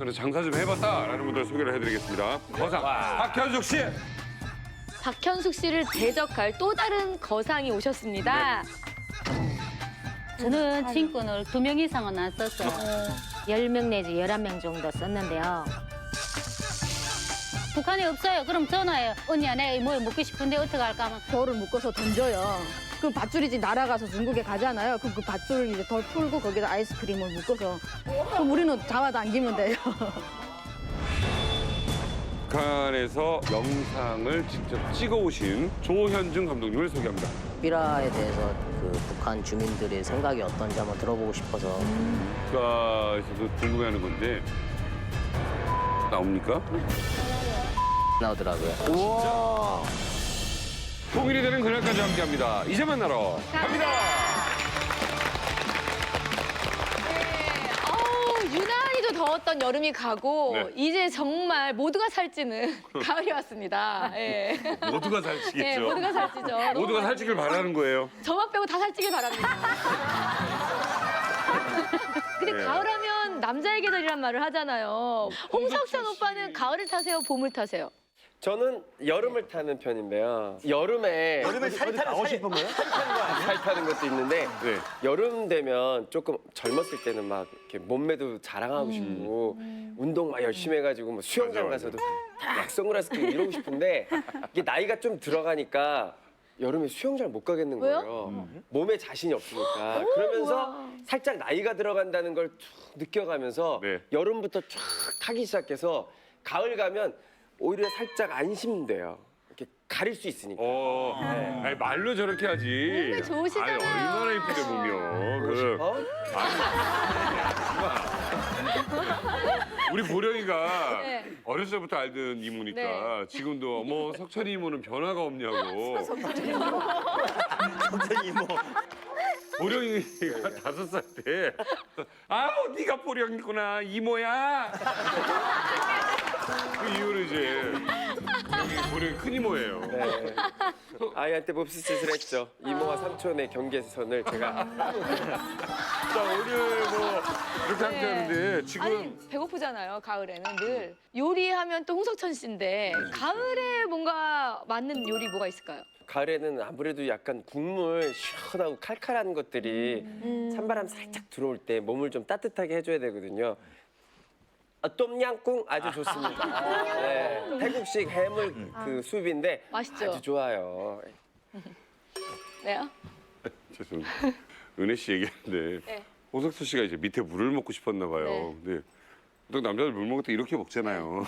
북한에서 장사 좀 해봤다라는 분들 소개를 해드리겠습니다. 거상 박현숙 씨. 박현숙 씨를 대적할 또 다른 거상이 오셨습니다. 저는 친구를 2명 이상은 안 썼어요. 10명 내지 11명 정도 썼는데요. 북한에 없어요. 그럼 전화해요. 언니야, 내가 뭐 먹고 싶은데 어떻게 할까 하면 겨울을 묶어서 던져요. 그 밧줄이 이제 날아가서 중국에 가잖아요. 그럼 그 밧줄을 이제 덜 풀고 거기다 아이스크림을 묶어서 그럼 우리는 잡아당기면 돼요. 북한에서 영상을 직접 찍어오신 조현중 감독님을 소개합니다. 삐라에 대해서 그 북한 주민들의 생각이 어떤지 한번 들어보고 싶어서 국가에서도 궁금해하는 건데 나옵니까? 나오더라고요. 우와. 통일이 되는 그날까지 함께합니다. 이제 만나러 갑니다. 유난히도 더웠던 여름이 가고 네. 이제 정말 모두가 살찌는 가을이 왔습니다. 예. 모두가 살찌겠죠. 예, 모두가 살찌죠. 너무 모두가 많이. 살찌길 바라는 거예요. 저만 빼고 다 살찌길 바랍니다. 근데 네. 가을하면 남자의 계절이란 말을 하잖아요. 홍석천 오빠는 가을을 타세요, 봄을 타세요? 저는 여름을 타는 편인데요. 여름에 살이 타고 싶은 거예요? 살 타는 것도 있는데 네. 여름 되면 조금 젊었을 때는 막 이렇게 몸매도 자랑하고 싶고 운동 막 열심히 해가지고 뭐 수영장 맞아, 가서도 딱 선글라스 끼고 이러고 싶은데 이게 나이가 좀 들어가니까 여름에 수영장 못 가겠는 왜요? 거예요. 몸에 자신이 없으니까. 그러면서 살짝 나이가 들어간다는 걸 쭉 느껴가면서 네. 여름부터 쫙 타기 시작해서 가을 가면 오히려 살짝 안심돼요. 이렇게 가릴 수 있으니까. 아니, 말로 저렇게 하지. 몸매 좋으시잖아요. 아니, 얼마나 이쁘게 보면. 어? 우리 보령이가 네. 어렸을 때부터 알던 이모니까 네. 지금도 어머 석천이 이모는 변화가 없냐고. 선생님 이모. 보령이가 5살 때 아우 네가 보령이구나 이모야. 그 이후로 이제 보령이 큰 이모예요. 네. 아이한테 몹쓸 짓을 했죠. 이모와 삼촌의 경계선을 제가. 자 오늘 뭐 이렇게 함께 하는데 지금 아니, 배고프잖아요, 가을에는 늘. 요리하면 또 홍석천 씨인데 가을에 뭔가 맞는 요리 뭐가 있을까요? 가을에는 아무래도 약간 국물 시원하고 칼칼한 것들이 찬바람 살짝 들어올 때 몸을 좀 따뜻하게 해줘야 되거든요. 똠양꿍 아주 좋습니다. 네, 태국식 해물 그 수프인데 맛있죠? 아주 좋아요. 네요? 죄송합니다. 은혜 씨 얘기하는데 네. 홍석천 씨가 이제 밑에 물을 먹고 싶었나 봐요. 네. 근데 보통 남자들 물 먹을 때 이렇게 먹잖아요.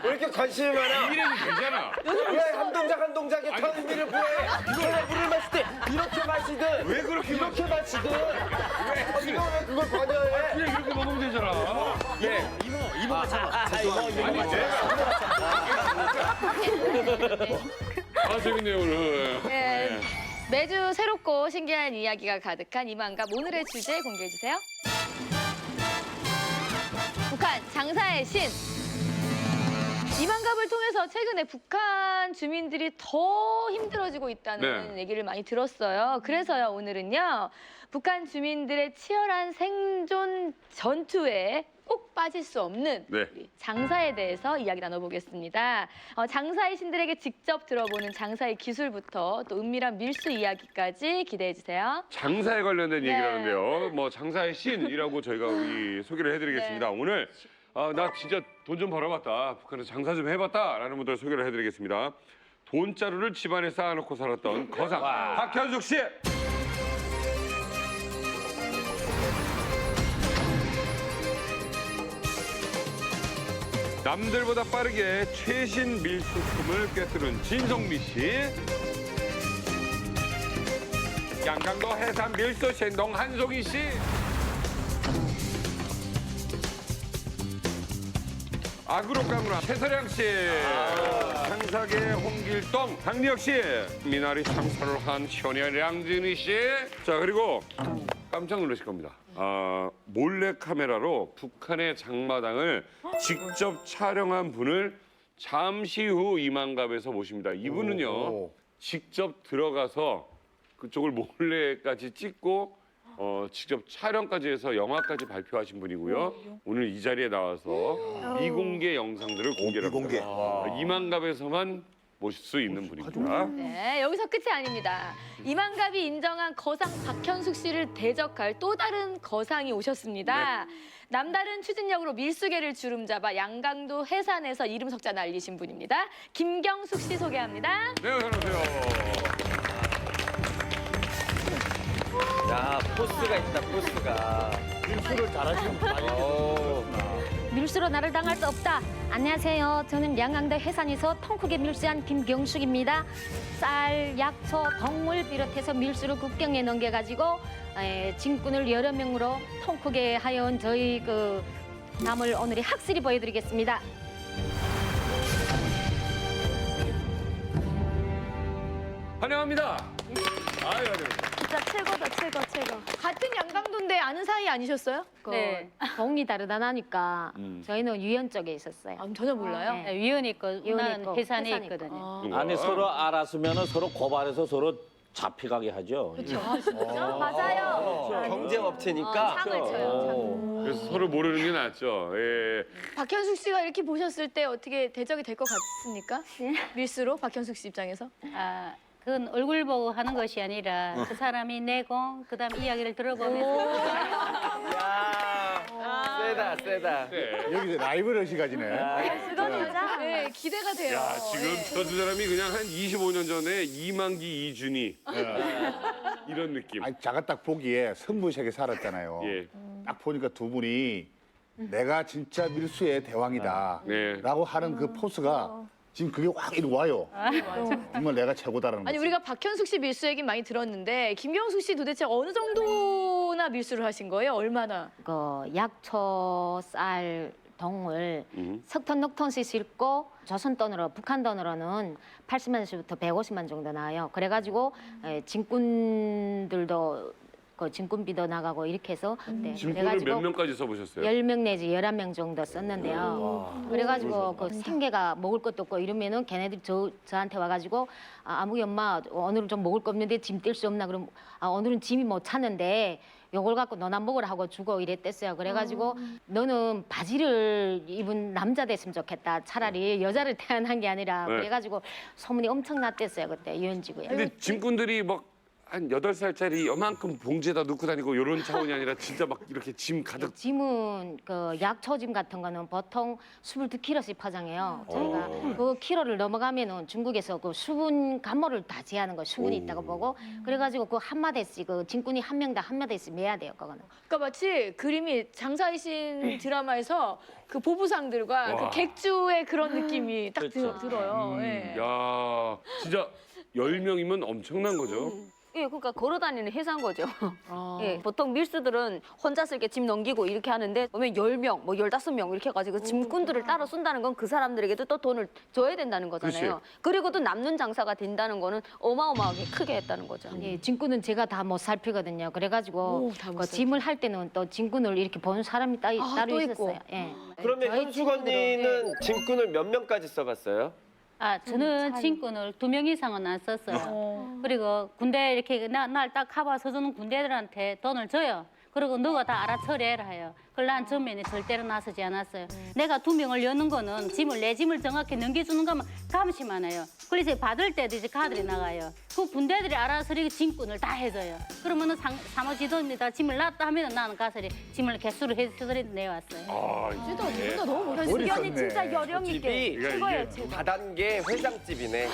왜 이렇게 관심이 많아? 이래도 되잖아. 왜 한 동작 한 동작에 턴 의미를 부여해? 이거를 물을 마실 때 이렇게 마시든 왜 그렇게 이렇게 마시든 이거 왜 그걸 관여해? 그냥 이렇게 먹으면 되잖아. 예. 이모가 참. 아니 내가. 아 재밌네요 오늘. 네. 매주 새롭고 신기한 이야기가 가득한 이만갑 오늘의 주제 공개해 주세요. 북한 장사의 신. 이만갑을 통해서 최근에 북한 주민들이 더 힘들어지고 있다는 네. 얘기를 많이 들었어요. 그래서요 오늘은요 북한 주민들의 치열한 생존 전투에 꼭 빠질 수 없는 네. 우리 장사에 대해서 이야기 나눠보겠습니다. 장사의 신들에게 직접 들어보는 장사의 기술부터 또 은밀한 밀수 이야기까지 기대해 주세요. 장사에 관련된 네. 얘기를 하는데요. 뭐 장사의 신이라고 저희가 소개를 해드리겠습니다. 네. 오늘 나 진짜 돈 좀 벌어봤다. 북한에서 장사 좀 해봤다라는 분들 소개를 해드리겠습니다. 돈자루를 집안에 쌓아놓고 살았던 거상 박현숙 씨. 남들보다 빠르게 최신 밀수품을 꿰뚫은 진성미 씨. 양강도 해산 밀수 신동 한송이 씨. 아그로깡으로 최서량 씨. 상사계 홍길동 강리혁 씨. 미나리 참사를 한 현야량진희 씨. 자 그리고 깜짝 놀라실 겁니다. 몰래 카메라로 북한의 장마당을 직접 촬영한 분을 잠시 후 이만갑에서 모십니다. 이분은요 직접 들어가서 그쪽을 몰래까지 찍고 직접 촬영까지 해서 영화까지 발표하신 분이고요. 오늘 이 자리에 나와서 미공개 영상들을 공개를 미공개. 합니다. 이만갑에서만 모실 수 있는 분입니다. 네, 여기서 끝이 아닙니다. 이만갑이 인정한 거상 박현숙 씨를 대적할 또 다른 거상이 오셨습니다. 남다른 추진력으로 밀수계를 주름잡아 양강도 해산에서 이름 석자 날리신 분입니다. 김경숙 씨 소개합니다. 네, 어서 오세요. 야, 포스가 있다, 포스가. 밀수를 잘하시는 분 많이 밀수로 나를 당할 수 없다. 안녕하세요. 저는 양강도 해산에서 통 크게 밀수한 김경숙입니다. 쌀, 약초, 동물 비롯해서 밀수를 국경에 넘겨가지고 진꾼을 여러 명으로 통 크게 하여온 저희 그 남을 오늘의 학술이 보여드리겠습니다. 환영합니다. 아유, 아유. 진짜 최고다, 최고. 같은 양강도인데 아는 사이 아니셨어요? 네. 동이 다르다 나니까 저희는 유연 쪽에 있었어요. 아, 전혀 몰라요? 네. 네, 위원이 있고 위원이 나는 있고, 해산에 해산이 있거든요. 아, 아니 서로 알았으면 서로 고발해서 서로 잡혀가게 하죠. 그렇죠. 아, 진짜? 맞아요. 경쟁업체니까. 상을 쳐요. 그래서 서로 모르는 게 낫죠. 예. 박현숙 씨가 이렇게 보셨을 때 어떻게 대적이 될 것 같습니까? 밀수로 박현숙 씨 입장에서? 아, 그건 얼굴 보고 하는 것이 아니라 그 사람이 내고 그다음 이야기를 들어보면서 야, 세다, 세다. 네. 여기서 라이브를 시가지네. 네, 기대가 돼요. 야, 지금 저 두 사람이 그냥 한 25년 전에 이만기, 이준희 이런 느낌. 아니, 제가 딱 보기에 승부색에 살았잖아요. 예. 딱 보니까 두 분이 내가 진짜 밀수의 대왕이다. 네. 라고 하는 그 포스가 지금 그게 확 이리 와요. 정말 내가 최고다라는 아니 거지. 우리가 박현숙 씨 밀수 얘기 많이 들었는데 김경숙 씨 도대체 어느 정도나 밀수를 하신 거예요? 얼마나? 그 약초, 쌀, 동을 음. 석톤, 녹톤씩 싣고 조선 돈으로 북한 돈으로는 80만 원씩부터 150만 정도 나와요. 그래가지고 진꾼들도 그 진꾼비도 나가고 이렇게 해서 네, 진군을 몇 명까지 써보셨어요? 10명 내지 11명 정도 썼는데요. 그래가지고 그 생계가 먹을 것도 없고 이러면은 걔네들이 저한테 와가지고 아무개 엄마 오늘은 좀 먹을 거 없는데 짐 뗄 수 없나 그럼 오늘은 짐이 못 찾는데 요걸 갖고 너나 먹으라 하고 주고 이랬댔어요. 그래가지고 너는 바지를 입은 남자 됐으면 좋겠다. 차라리 여자를 태어난 게 아니라 네. 그래가지고 소문이 엄청 났댔어요. 그때 유원지구에. 근데 진군들이 막 한 8살짜리 요만큼 봉지에다 넣고 다니고 이런 차원이 아니라 진짜 막 이렇게 짐 가득. 짐은 그 약초짐 같은 거는 보통 22kg씩 포장해요. 저희가 그 키로를 넘어가면은 중국에서 그 수분 감모를 다 제하는 거 수분이 있다고 보고 그래가지고 그 한 마디씩 그 진꾼이 한 명당 한 마디씩 매야 돼요. 그거는. 그러니까 마치 그림이 장사이신 드라마에서 그 보부상들과 와. 그 객주의 그런 느낌이 딱 그렇죠. 들어요. 예. 야, 진짜 10명이면 엄청난 거죠. 예, 그러니까 걸어다니는 회사인 거죠. 아. 예, 보통 밀수들은 혼자서 이렇게 짐 넘기고 이렇게 하는데 보면 10명, 뭐 15명 이렇게 해가지고 짐꾼들을 따로 쏜다는 건 그 사람들에게도 또 돈을 줘야 된다는 거잖아요. 그리고 또 남는 장사가 된다는 거는 어마어마하게 크게 했다는 거죠. 예, 진꾼은 제가 다 못 살피거든요. 그래가지고 오, 다못 그 짐을 할 때는 또 진꾼을 이렇게 보는 사람이 따로 또 있었어요. 있고. 예. 그러면 저희 현숙 친구들은, 언니는 진꾼을 몇 명까지 써봤어요? 아, 저는 진꾼을 2명 이상은 안 썼어요. 그리고 군대 이렇게 날 딱 커버 서주는 군대들한테 돈을 줘요. 그리고 너가 다 알아 처리해라 해요. 그걸 난 전면에 절대로 나서지 않았어요. 내가 2명을 여는 거는 내 짐을 정확히 넘겨주는 것만 감시만 해요. 그래서 받을 때도 이제 카드를 나가요. 그 군대들이 알아서 이렇게 짐꾼을 다 해줘요. 그러면은 사무지도입니다. 짐을 놨다 하면은 나는 가서 짐을 개수를 해서 내왔어요. 아, 진짜 너무 못하시네. 머리 언니 썼네. 진짜 여력 있게 집이 최고예요, 최고. 다단계 회장집이네.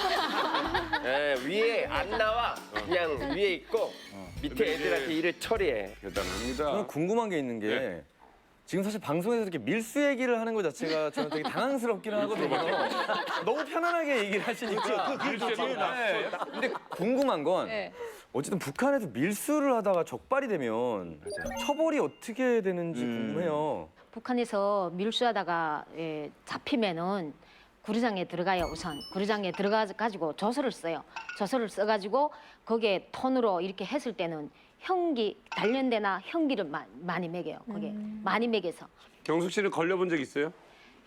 예, 위에 안 나와. 그냥 위에 있고 밑에 애들한테 일을 처리해. 대단합니다. 저는 궁금한 게 있는 게 네. 지금 사실 방송에서 이렇게 밀수 얘기를 하는 것 자체가 저는 되게 당황스럽기는 하거든요. 너무 편안하게 얘기를 하시니까. 네. 근데 궁금한 건 네. 어쨌든 북한에서 밀수를 하다가 적발이 되면 처벌이 어떻게 되는지 궁금해요. 북한에서 밀수하다가 잡히면은 구류장에 들어가요. 우선 구류장에 들어가가지고 조서를 써요. 조서를 써가지고 거기에 톤으로 이렇게 했을 때는 형기 단련대나 형기를 많이 매겨요. 거기에 많이 매겨서 경숙 씨는 걸려본 적 있어요?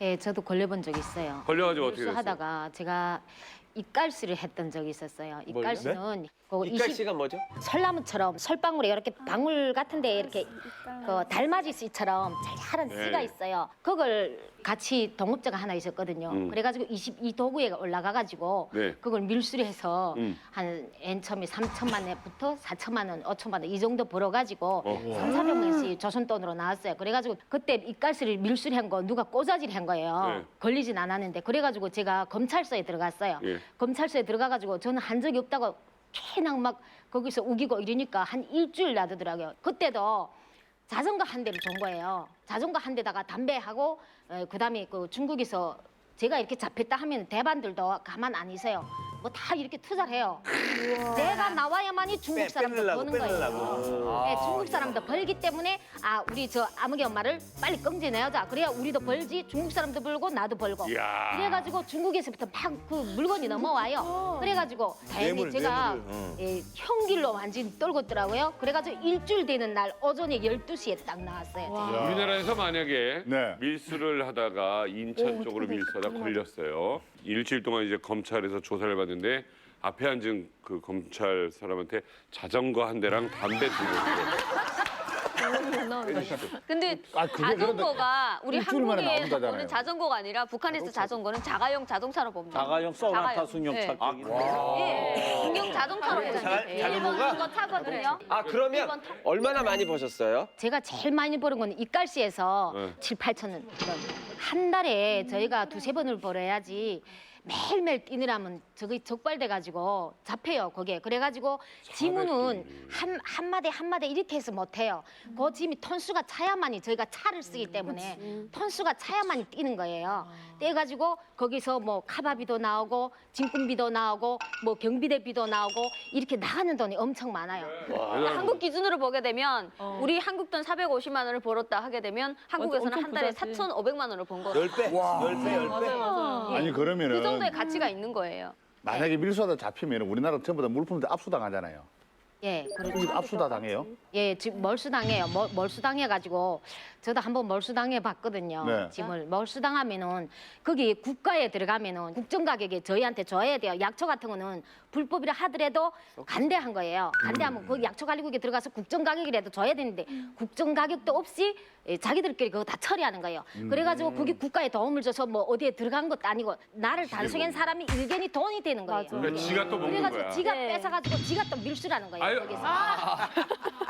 예, 저도 걸려본 적이 있어요. 걸려가지고 어떻게 됐어요? 하다가 제가 입갈씨를 했던 적이 있었어요. 입갈씨는 그 입갈씨가 뭐죠? 설나무처럼 설방울에 이렇게 방울 같은데 이렇게 그 달맞이 씨처럼 잘잘한 네. 씨가 있어요. 그걸 같이 동업자가 하나 있었거든요. 그래가지고 이 도구에 올라가가지고 네. 그걸 밀수리해서 한 맨 처음에 3천만 원부터 4천만 원, 5천만 원 이 정도 벌어가지고 3,400명씩 조선 돈으로 나왔어요. 그래가지고 그때 입갈씨를 밀수리한 거 누가 꼬자지를 한 거예요. 네. 걸리진 않았는데 그래가지고 제가 검찰서에 들어갔어요. 예. 검찰서에 들어가가지고 저는 한 적이 없다고 그냥 막 거기서 우기고 이러니까 한 일주일 놔두더라고요. 그때도 자전거 한 대를 준 거예요. 자전거 한 대다가 담배하고 그다음에 그 중국에서 제가 이렇게 잡혔다 하면 대반들도 가만 안 있어요. 뭐 다 이렇게 투자를 해요. 내가 나와야만이 중국 사람도 버는 거예요. 네, 중국 사람도 벌기 때문에 아 우리 저 아무개 엄마를 빨리 끔제내자. 그래야 우리도 벌지 중국 사람도 벌고 나도 벌고. 이야. 그래가지고 중국에서부터 막 그 물건이 넘어와요. 그래가지고 다행히 제가 형길로 완전히 떨궜더라고요. 그래가지고 일주일 되는 날 오전에 12시에 딱 나왔어요. 제가. 우리나라에서 만약에 네. 밀수를 하다가 인천 쪽으로 밀수하다 걸렸어요. 일주일 동안 이제 검찰에서 조사를 받는데 앞에 앉은 그 검찰 사람한테 자전거 한 대랑 담배 두 근데 아, 그게 자전거가 우리 일주일 만에 한국에 나온다잖아요. 보는 자전거가 아니라 북한에서 자전거는 자가용 자동차로 봅니다. 자가용 소나타 자가용. 순영 네. 착륙. 예, 중형 자동차로 보잖아요. 자전거가? 거 타거든요. 아 그러면 얼마나 많이 버셨어요? 제가 제일 많이 버는 건 입갈시에서 네. 7, 8천 원. 한 달에 저희가 두세 번을 벌어야지 매일매일 뛰느라면 저기 적발돼가지고 잡혀요, 거기에. 그래가지고 지문은 한 마디 이렇게 해서 못해요. 그 짐이 톤수가 차야만이 저희가 차를 쓰기 때문에 톤수가 차야만이 뛰는 거예요. 떼가지고 거기서 뭐 카바비도 나오고 진군비도 나오고 뭐 경비대비도 나오고 이렇게 나가는 돈이 엄청 많아요. 그러니까 한국 기준으로 보게 되면 우리 한국 돈 450만 원을 벌었다 하게 되면 한국에서는 엄청 한 달에 부자지. 4,500만 원을 번 거예요. 10배, 10배. 아니 그 그러면은 정도의 가치가 있는 거예요. 만약에 밀수하다 잡히면 우리나라 전부 다 물품들 압수당하잖아요. 예, 그렇죠. 우리 압수다 당해요? 예, 지금 멀수당해요. 멀수당해가지고 저도 한번 멀수당해 봤거든요. 네. 짐을 멀수당하면은 거기 국가에 들어가면은 국정 가격에 저희한테 줘야 돼요. 약초 같은 거는 불법이라 하더라도 간대한 거예요. 간대하면 거기 약초 관리국에 들어가서 국정 가격이라도 줘야 되는데 국정 가격도 없이 자기들끼리 그거 다 처리하는 거예요. 그래가지고 거기 국가에 도움을 줘서 뭐 어디에 들어간 것도 아니고 나를 단속한 사람이 일견이 돈이 되는 거예요. 그러니까 지가 또 먹는 그래가지고 거야. 지가 네. 뺏어가지고 지가 또 밀수라는 거예요. 아유. 거기서.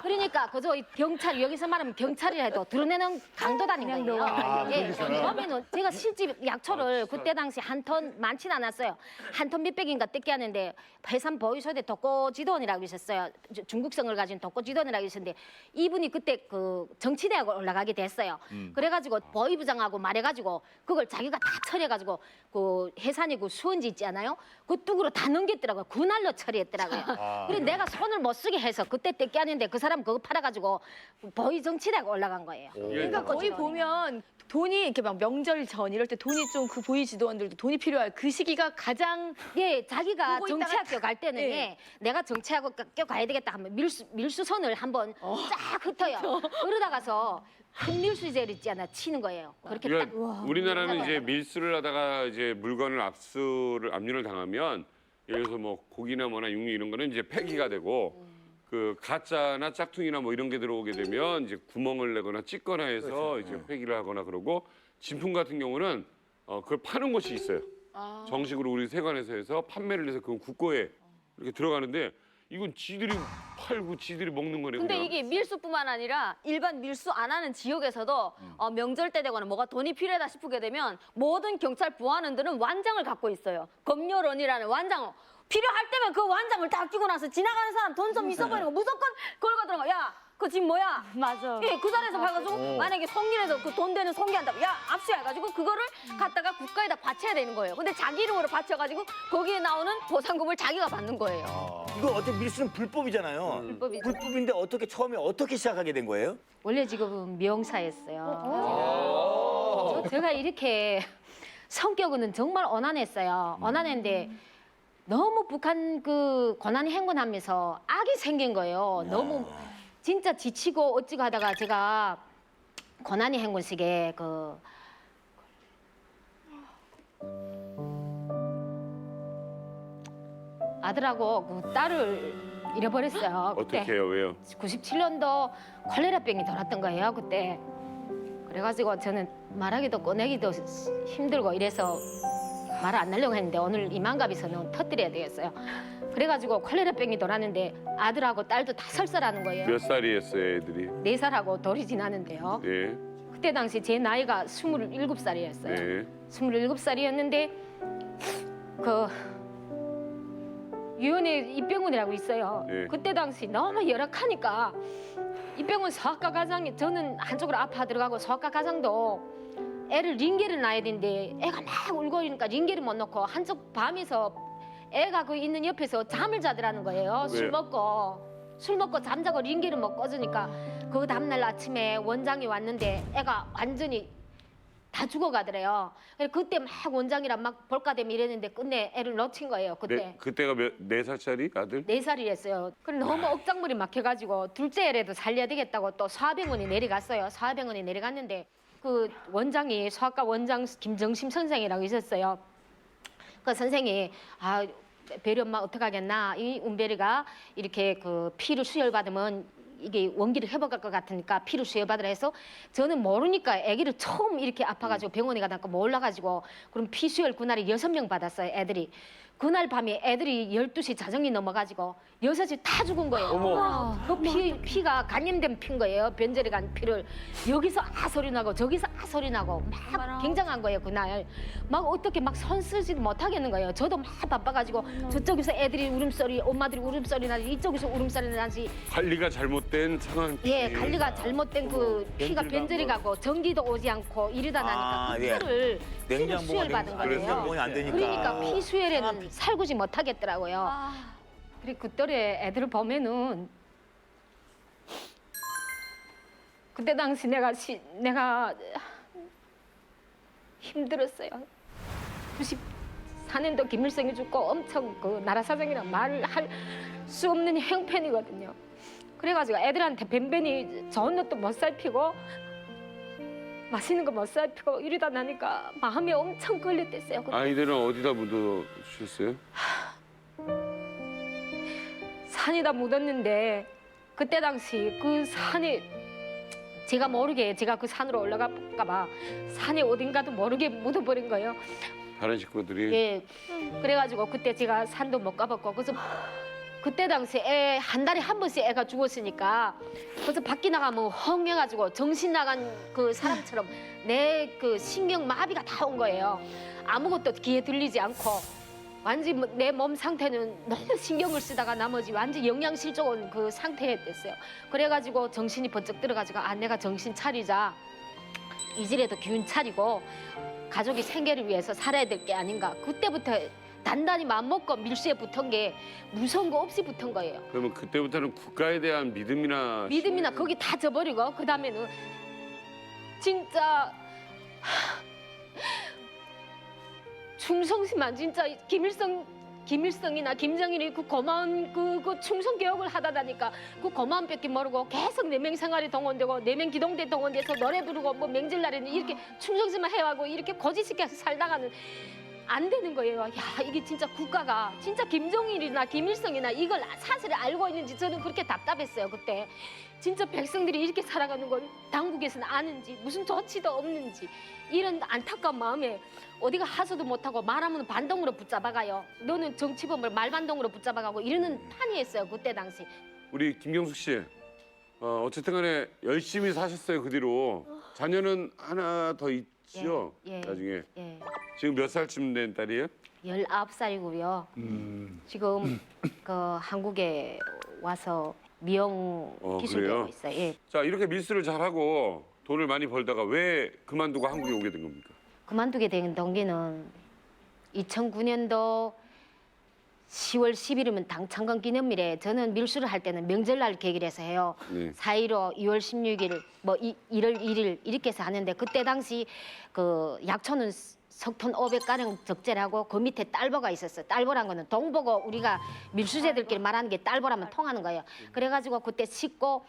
그러니까 그저 이 경찰 여기서 말하면 경찰이라 해도 드러내는 강도단인 거예요. 예, 그러면은 제가 실제 약초를 그때 당시 한 톤 많지는 않았어요. 한 톤 몇백인가 뜯게 하는데 해산 보유소대 독고지도원이라고 있었어요. 중국성을 가진 독고지도원이라고 있었는데 이분이 그때 그 정치대학을 올라가게 됐어요. 그래가지고 보위부장하고 말해가지고 그걸 자기가 다 처리해가지고 그 해산이고 수원지 있지 않아요? 그 뚝으로 다 넘겼더라고요. 그날로 처리했더라고요. 그래 내가 손을 못 쓰게 해서 그때 뜯게 하는데 그 사람 그거 팔아가지고 보위 정치대학 올라간 거예요. 그러니까 거기 보면 돈이 이렇게 막 명절 전 이럴 때 돈이 좀 그 보이 지도원들도 돈이 필요할 그 시기가 가장 예, 자기가 보고 있다가 정치학교 갈 때는 예. 예, 내가 정치학교 가야 되겠다 하면 밀수선을 한번 쫙 흩어요. 그러다가서 큰 밀수제를 있잖아 치는 거예요. 그렇게 딱. 그러니까 우리나라는 이제 밀수를 하다가 이제 물건을 압류를 당하면 예를 들어서 뭐 고기나 뭐나 육류 이런 거는 이제 폐기가 되고 그 가짜나 짝퉁이나 뭐 이런 게 들어오게 되면 이제 구멍을 내거나 찢거나 해서 이제 폐기를 하거나 그러고 진품 같은 경우는 그걸 파는 곳이 있어요. 정식으로 우리 세관에서 해서 판매를 해서 그건 국고에 이렇게 들어가는데 이건 지들이 팔고 지들이 먹는 거네. 근데 그냥. 이게 밀수뿐만 아니라 일반 밀수 안 하는 지역에서도 명절 때 되거나 뭐가 돈이 필요하다 싶게 되면 모든 경찰 보안원들은 완장을 갖고 있어요. 검열원이라는 완장. 필요할 때면 그 완장을 딱 끼고 나서 지나가는 사람 돈 좀 있어 보이는 거 무조건 걸고 들어가. 야, 그 집 뭐야? 맞아. 예, 그 자리에서 봐가지고 만약에 송기해서 그 돈 되는 송기한다고 야 압수해가지고 그거를 갖다가 국가에다 바쳐야 되는 거예요. 근데 자기 이름으로 바쳐가지고 거기에 나오는 보상금을 자기가 받는 거예요. 이거 어떻게 밀수는 불법이잖아요. 불법이죠. 불법인데 어떻게 처음에 어떻게 시작하게 된 거예요? 원래 직업은 미용사였어요. 제가 이렇게 성격은 정말 언짢았어요. 언짢았는데 너무 북한 그 고난 행군하면서 악이 생긴 거예요. 너무 진짜 지치고 어찌고 하다가 제가 고난이 행군식에 그 아들하고 그 딸을 잃어버렸어요. 그때. 어떻게 해요? 왜요? 97년도 콜레라병이 돌았던 거예요. 그때. 그래가지고 저는 말하기도 꺼내기도 힘들고 이래서 말을 안 하려고 했는데 오늘 이만갑에서는 터뜨려야 되겠어요. 그래가지고 콜레라병이 돌았는데 아들하고 딸도 다 설사라는 거예요. 몇 살이었어요, 애들이? 4살하고 돌이 지나는데요. 예. 그때 당시 제 나이가 27살이었어요. 네. 27살이었는데 그 유원에 입병원이라고 있어요. 네. 그때 당시 너무 열악하니까 입병원 소아과 과장이 저는 한쪽으로 아파 들어가고 소아과 과장도 애를 링게를 놔야 되는데 애가 막 울고 이러니까 링게를 못 놓고 한쪽 밤에서 애가 그 있는 옆에서 잠을 자더라는 거예요. 술 먹고 잠자고 링게를 못 꺼주니까 그 다음날 아침에 원장이 왔는데 애가 완전히 다 죽어가더래요. 그때 막 원장이랑 막 볼까대며 이랬는데 끝내 애를 놓친 거예요. 그때. 네, 그때가 네 살짜리 아들? 4살이랬어요. 그래 너무 억장물이 막혀가지고 둘째 애라도 살려야 되겠다고 또 소아병원에 내려갔어요. 소아병원에 내려갔는데 그 원장이 소아과 원장 김정심 선생이라고 있었어요. 그 선생이 베리 엄마 어떡하겠나 이 은별이가 이렇게 그 피를 수혈받으면 이게 원기를 회복할 것 같으니까 피를 수혈받으라 해서 저는 모르니까 아기를 처음 이렇게 아파가지고 병원에 가다가 몰라가지고 그럼 피 수혈 그날에 6명 받았어요 애들이. 그날 밤에 애들이 12시 자정이 넘어가지고 6시 다 죽은 거예요. 그 피가 감염된 피인 거예요. 변절이 간 피를 여기서 소리 나고 저기서 소리 나고 막 굉장한 거예요. 그날 막 어떻게 막 손 쓰지도 못하겠는 거예요. 저도 막 바빠가지고 저쪽에서 애들이 울음소리 엄마들이 울음소리 나지 이쪽에서 울음소리 나지. 관리가 잘못된 상황. 예, 관리가 잘못된 그 피가 변절이 가고 전기도 오지 않고 이러다 나니까 그거를 피를 수혈 받은 거예요. 냉장고가 안 되니까. 그러니까 피 수혈에는 살구지 못하겠더라고요. 그리고 그 또래 애들을 보면은 그때 당시 내가 힘들었어요. 94년도 김일성이 죽고 엄청 그 나라사장이랑 말을 할 수 없는 형편이거든요. 그래가지고 애들한테 뱀변이 좋은 것도 못 살피고 맛있는 거 못 살피고 이러다 나니까 마음이 엄청 걸렸댔어요. 아이들은 어디다 묻어주셨어요? 산에다 묻었는데 그때 당시 그 산에 제가 모르게 제가 그 산으로 올라갈까 봐 산에 어딘가도 모르게 묻어버린 거예요. 다른 식구들이? 예. 그래가지고 그때 제가 산도 못 가봤고 그래서 그때 당시 애 한 달에 한 번씩 애가 죽었으니까 그래서 밖에 나가면 헝 해가지고 정신 나간 그 사람처럼 내 그 신경 마비가 다 온 거예요. 아무것도 귀에 들리지 않고 완전 내 몸 상태는 너무 신경을 쓰다가 나머지 완전 영양실조 온 그 상태에 됐어요. 그래가지고 정신이 번쩍 들어가지고 내가 정신 차리자. 이제라도 기운 차리고 가족이 생계를 위해서 살아야 될 게 아닌가. 그때부터 단단히 마음먹고 밀수에 붙은 게 무서운 거 없이 붙은 거예요. 그러면 그때부터는 국가에 대한 믿음이나 거기 다 져버리고 그다음에는 진짜 충성심만 진짜 김일성이나 김정일이 그 고마운 그 충성 교육을 하다 보니까 그 고마움 뺏기 모르고 계속 내명 생활에 동원되고 내명 기동대 동원돼서 노래 부르고 뭐 명절날에는 이렇게 충성심만 해와고 이렇게 고지시켜서 살다가는 안 되는 거예요. 야 이게 진짜 국가가 진짜 김정일이나 김일성이나 이걸 사실을 알고 있는지 저는 그렇게 답답했어요. 그때 진짜 백성들이 이렇게 살아가는 걸 당국에서는 아는지 무슨 조치도 없는지 이런 안타까운 마음에 어디가 하소도 못하고 말하면 반동으로 붙잡아가요. 너는 정치범을 말반동으로 붙잡아가고 이러는 판이었어요. 그때 당시. 우리 김경숙 씨 어쨌든 간에 열심히 사셨어요. 그 뒤로 자녀는 하나 더 있죠? 예. 나중에 예. 지금 몇 살쯤 된 딸이에요? 19살이고요. 지금 그 한국에 와서 미용 기술 그래요? 배우고 있어요. 예. 자 이렇게 밀수를 잘하고 돈을 많이 벌다가 왜 그만두고 한국에 오게 된 겁니까? 그만두게 된 동기는 2009년도 10월 10일이면 당창건 기념일에 저는 밀수를 할 때는 명절날 계기를 해서 해요. 네. 4.15, 2월 16일, 뭐 1월 1일 이렇게 해서 하는데 그때 당시 그 약초는 석톤 500가량 적재를 하고 그 밑에 딸보가 있었어요. 딸보란 거는 동보고 우리가 밀수제들끼리 말하는 게 딸보라면 통하는 거예요. 그래가지고 그때 씻고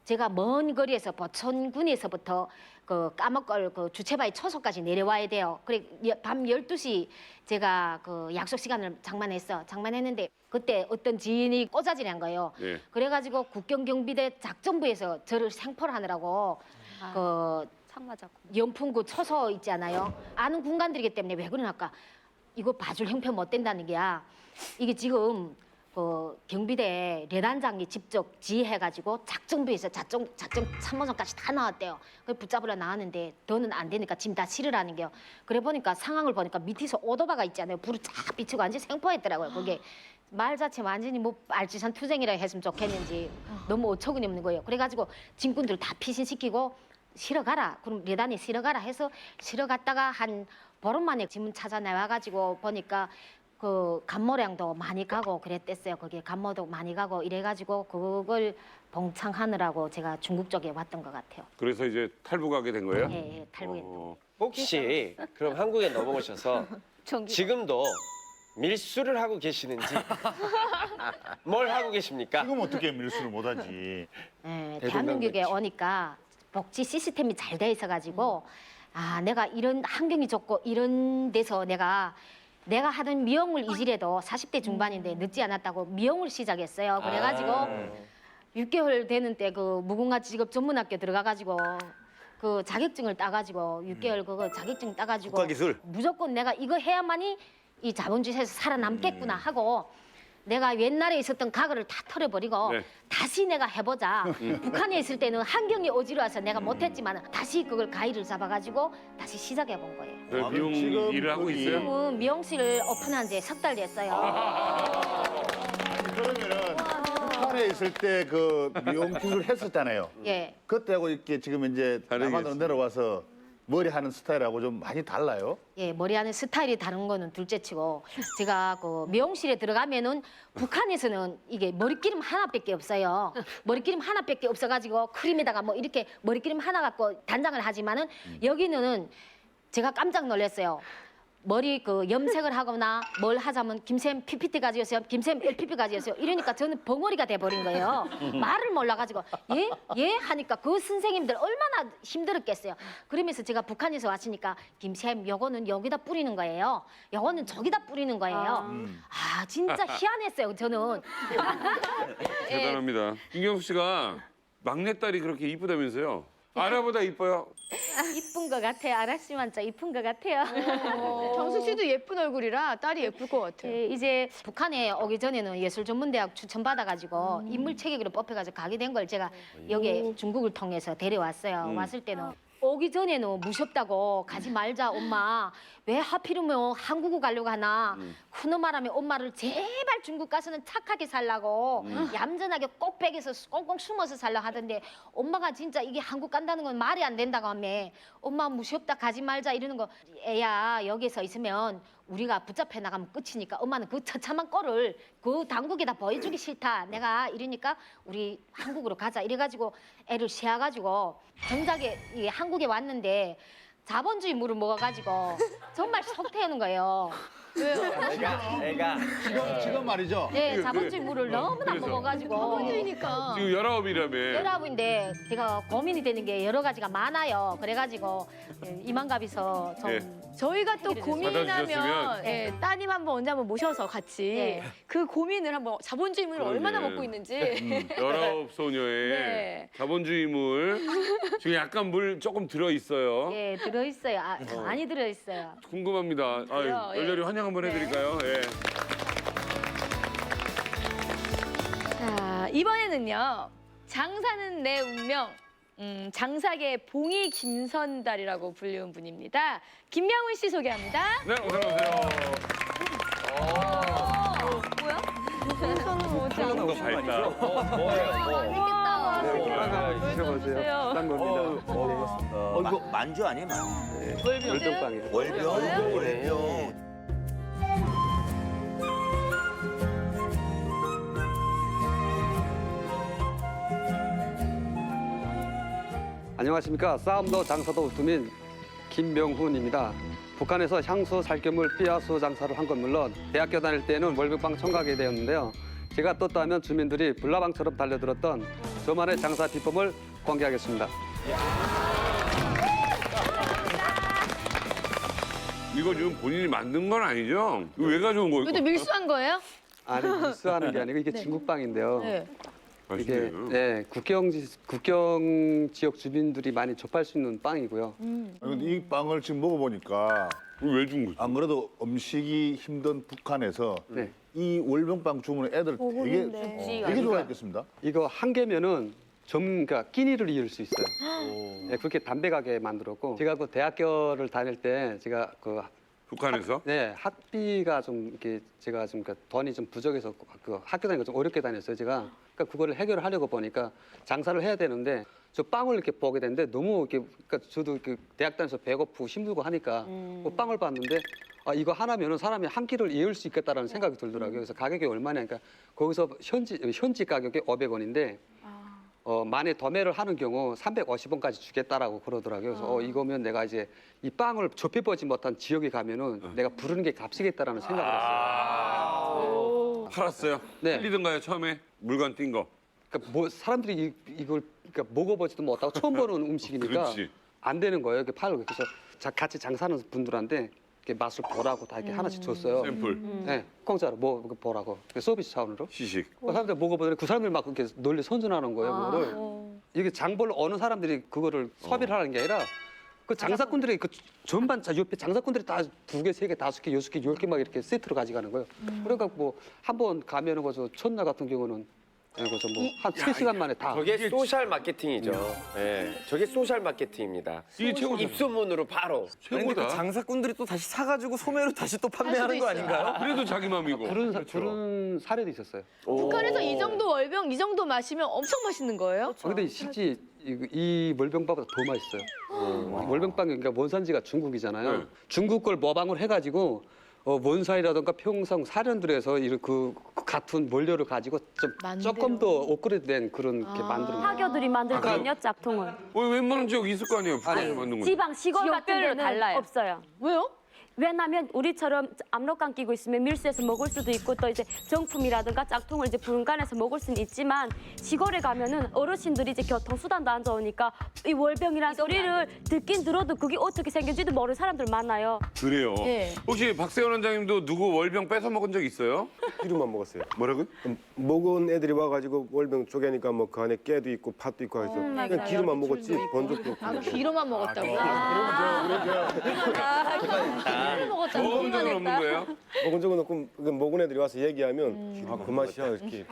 제가 먼 거리에서 보천군에서부터 그 까먹걸 그 주체바위 초소까지 내려와야 돼요. 그래 밤 12시 제가 그 약속 시간을 장만했는데 그때 어떤 지인이 꼬자질한 거예요. 네. 그래가지고 국경경비대 작전부에서 저를 생포를 하느라고 그 창맞았고. 연풍구 초소 있잖아요. 아는 군관들이기 때문에 왜 그러나까 이거 봐줄 형편 못 된다는 게야. 이게 지금 그 경비대 레단장이 직접 지휘해가지고 작전부에서 작전 참모장까지 다 나왔대요. 그 붙잡으러 나왔는데 더는 안 되니까 지금 다 실으라는 게요. 그래 보니까 상황을 보니까 밑에서 오토바가 있잖아요. 불을 쫙 비추고 완전 생포했더라고요. 그게 말 자체 완전히 뭐 알지산 투쟁이라 했으면 좋겠는지 너무 어처구니 없는 거예요. 그래가지고 진군들 다 피신시키고 실어 가라. 그럼 레단에 실어 가라 해서 실어 갔다가 한 보름 만에 지문 찾아 나와가지고 보니까 그 간모량도 많이 가고 그랬댔어요. 거기에 간모도 많이 가고 이래가지고 그걸 봉창하느라고 제가 중국 쪽에 왔던 것 같아요. 그래서 이제 탈북하게 된 거예요? 예, 탈북했던. 혹시 그럼 한국에 넘어오셔서 지금도 밀수를 하고 계시는지 뭘 하고 계십니까? 지금 어떻게 밀수를 못하지? 예, 대동강 대한민국에 됐지. 오니까 복지 시스템이 잘 돼 있어가지고 아 내가 이런 환경이 좋고 이런 데서 내가 하던 미용을 이질해도 40대 중반인데 늦지 않았다고 미용을 시작했어요. 그래가지고 6개월 되는 때 그 무궁화 직업 전문학교 들어가가지고 그 자격증을 따가지고 6개월 그거 자격증 따가지고 국가기술. 무조건 내가 이거 해야만이 이 자본주의에서 살아남겠구나 하고 내가 옛날에 있었던 과거를 다 털어버리고 네. 다시 내가 해보자. 북한에 있을 때는 환경이 어지러워서 내가 못했지만 다시 그걸 가위를 잡아가지고 다시 시작해본 거예요. 그 미용 지금 일을 하고 거기- 있어요? 지금은 미용실을 오픈한 지 석 달 됐어요. 그러면은 북한에 있을 때 그 미용 기술 했었잖아요. 예. 그때하고 이렇게 지금 이제 남한으로 다르겠지. 내려와서 머리 하는 스타일하고 좀 많이 달라요? 예, 머리하는 스타일이 다른 거는 둘째치고 제가 그 미용실에 들어가면은 북한에서는 이게 머리기름 하나밖에 없어요. 머리기름 하나밖에 없어가지고 크림에다가 뭐 이렇게 머리기름 하나 갖고 단장을 하지만은 여기는 제가 깜짝 놀랐어요. 머리 그 염색을 하거나 뭘 하자면 김쌤 PPT 가지고서요, 김쌤 LPP 가지고서요. 이러니까 저는 벙어리가 돼버린 거예요. 말을 몰라가지고 예 하니까 그 선생님들 얼마나 힘들었겠어요. 그러면서 제가 북한에서 왔으니까 김쌤 요거는 여기다 뿌리는 거예요. 요거는 저기다 뿌리는 거예요. 아 진짜 희한했어요 저는. 대단합니다. 김경수 씨가 막내딸이 그렇게 이쁘다면서요? 아라보다 이뻐요? 이쁜 것 같아요. 아라씨만 짜 이쁜 것 같아요. 경숙 씨도 예쁜 얼굴이라 딸이 예쁠 것 같아요. 예, 이제 북한에 오기 전에는 예술전문대학 추천받아가지고 인물 체계로 뽑혀가지고 가게 된 걸 제가 여기 중국을 통해서 데려왔어요. 왔을 때는 오기 전에는 무섭다고 가지 말자 엄마. 왜 하필이면 한국을 가려고 하나. 큰엄 말하면 엄마를 제발 중국 가서는 착하게 살라고 얌전하게 꼭백에서 꽁꽁 숨어서 살라 하던데 엄마가 진짜 이게 한국 간다는 건 말이 안 된다고 하며 엄마 무섭다 가지 말자 이러는 거 애야 여기서 있으면 우리가 붙잡혀 나가면 끝이니까 엄마는 그 처참한 꼴을 그 당국에다 보여주기 싫다. 내가 이러니까 우리 한국으로 가자 이래가지고 애를 세워가지고 정작에 이 한국에 왔는데 자본주의 물을 먹어가지고 정말 속 태우는 거예요. 내가 지금 말이죠. 네, 자본주의 물을 너무나 그래서. 먹어가지고 그러니까. 지금 19이라며. 여러분인데 제가 고민이 되는 게 여러 가지가 많아요. 그래가지고 이만갑에서 좀 예. 저희가 또 고민하면 받아주셨으면. 예, 따님 한번 언제 한번 모셔서 같이 네. 그 고민을 한번 자본주의물을 얼마나 그러게. 먹고 있는지 19소녀의 네. 자본주의물. 지금 약간 물 조금 들어있어요. 예, 들어있어요. 아, 많이 들어있어요. 궁금합니다. 아유, 그래요, 예. 열렬히 환영 한번 해드릴까요? 예. 자, 이번에는요. 장사는 내 운명. 장사계 봉이 김선달이라고 불리운 분입니다. 김명훈 씨 소개합니다. 네, 어서 오세요. 하는 거 밝다. 드셔보세요. 딴 겁니다. 이거 만주 아니에요, 만주? 월병빵이에요. 월병. 안녕하십니까. 싸움도 장사도 두민 김명훈입니다. 북한에서 향수, 살결물, 삐아수 장사를 한 건 물론 대학교 다닐 때는 월급방 총각이 되었는데요. 제가 떴다 하면 주민들이 불나방처럼 달려들었던 저만의 장사 비법을 공개하겠습니다. 이거 지금 본인이 만든 건 아니죠? 이거 왜 가져온 거예요? 이것도 밀수한 거예요? 아니, 밀수하는 게 아니고 이게 중국빵인데요. 네. 이게 네, 국경 지역 주민들이 많이 접할 수 있는 빵이고요. 근데 이 빵을 지금 먹어보니까 왜 준 거죠? 안 그래도 음식이 힘든 북한에서 네. 이 월병빵 주문을 애들 되게 좋아했겠습니다. 이거 한 개면은 그러니까 끼니를 이을 수 있어요. 네, 그렇게 담백하게 만들었고 제가 그 대학교를 다닐 때 제가 그 북한에서? 네, 학비가 좀 이렇게 제가 좀 그러니까 돈이 좀 부족해서 그 학교 다니는 거 좀 어렵게 다녔어요, 제가. 그러니까 그거를 해결을 하려고 보니까 장사를 해야 되는데 저 빵을 이렇게 보게 됐는데 너무 이렇게 그러니까 저도 그 대학 다니면서 배고프고 힘들고 하니까 그 빵을 봤는데 아, 이거 하나면은 사람이 한 끼를 이을 수 있겠다라는 생각이 들더라고요. 그래서 가격이 얼마냐니까 거기서 현지 가격이 500원인데 만에 도매를 하는 경우 350원까지 주겠다라고 그러더라고요. 그래서 이거면 내가 이제 이 빵을 접해보지 못한 지역에 가면은 내가 부르는 게 값이겠다라는 생각을 했어요. 팔았어요? 네. 틀리던가요, 처음에? 물건 띈 거? 그러니까 뭐 사람들이 이걸 그러니까 먹어보지도 못하고 처음 보는 음식이니까 그렇지. 안 되는 거예요. 이렇게 팔고 그래서 같이 장사하는 분들한테 이렇게 맛을 보라고 다 이렇게 하나씩 줬어요. 샘플. 네, 공짜로 뭐 보라고 서비스 차원으로. 시식. 그 사람들 먹어보더니 그 사람들 막 그렇게 널리 선전하는 거예요. 그거를 이게 장볼 어느 사람들이 그거를 소비를 하는 게 아니라 그 장사꾼들이 그 전반 옆에 장사꾼들이 다 2개, 3개, 5개, 6개, 10개 막 이렇게 세트로 가져가는 거예요. 그러니까 뭐 한 번 가면은 그저 첫날 같은 경우는 그저 뭐한 3시간 만에 다. 저게 소셜 마케팅이죠. 네, 저게 소셜 마케팅입니다. 이게 최고죠. 입소문으로 바로. 아니, 근데 그 최고다. 장사꾼들이 또 다시 사가지고 소매로 다시 또 판매하는 거 아닌가요? 그래도 자기 마음이고. 그런 사례도 있었어요. 북한에서 이 정도 월병 이 정도 마시면 엄청 맛있는 거예요? 근데 실제 이 월병빵보다 더 맛있어요. 월병빵이 그러니까 원산지가 중국이잖아요. 네. 중국 걸 모방을 해가지고 원사이라든가 평성 사련들에서 이런 그 같은 원료를 가지고 좀 조금 더 업그레이드된 그런 게 만드는 거예요. 화교들이 만들거든요, 짝퉁을. 웬만한 지역 있을 거 아니에요, 북한에서 만든 거. 지방 시골 같은 지역별로 데는 달라요. 없어요. 왜요? 왜냐면 우리처럼 압록강 끼고 있으면 밀수해서 먹을 수도 있고 또 이제 정품이라든가 짝퉁을 이제 분간해서 먹을 수는 있지만 시골에 가면은 어르신들이 이제 교통수단도 안 좋으니까 이 월병이라는 소리를 듣긴 들어도 그게 어떻게 생긴지도 모르는 사람들 많아요. 그래요. 예. 혹시 박세원 원장님도 누구 월병 뺏어 먹은 적 있어요? 기름만 먹었어요. 뭐라고요? 먹은 애들이 와가지고 월병 쪼개니까 뭐 그 안에 깨도 있고 팥도 있고 해서 그냥 기름만 먹었지 본 적도 없고. 아, 기로만 먹었다고. 먹은 적은 없는 거예요? 먹은 적은 없고 그 먹은 애들이 와서 얘기하면 아 그 맛이야 이렇게.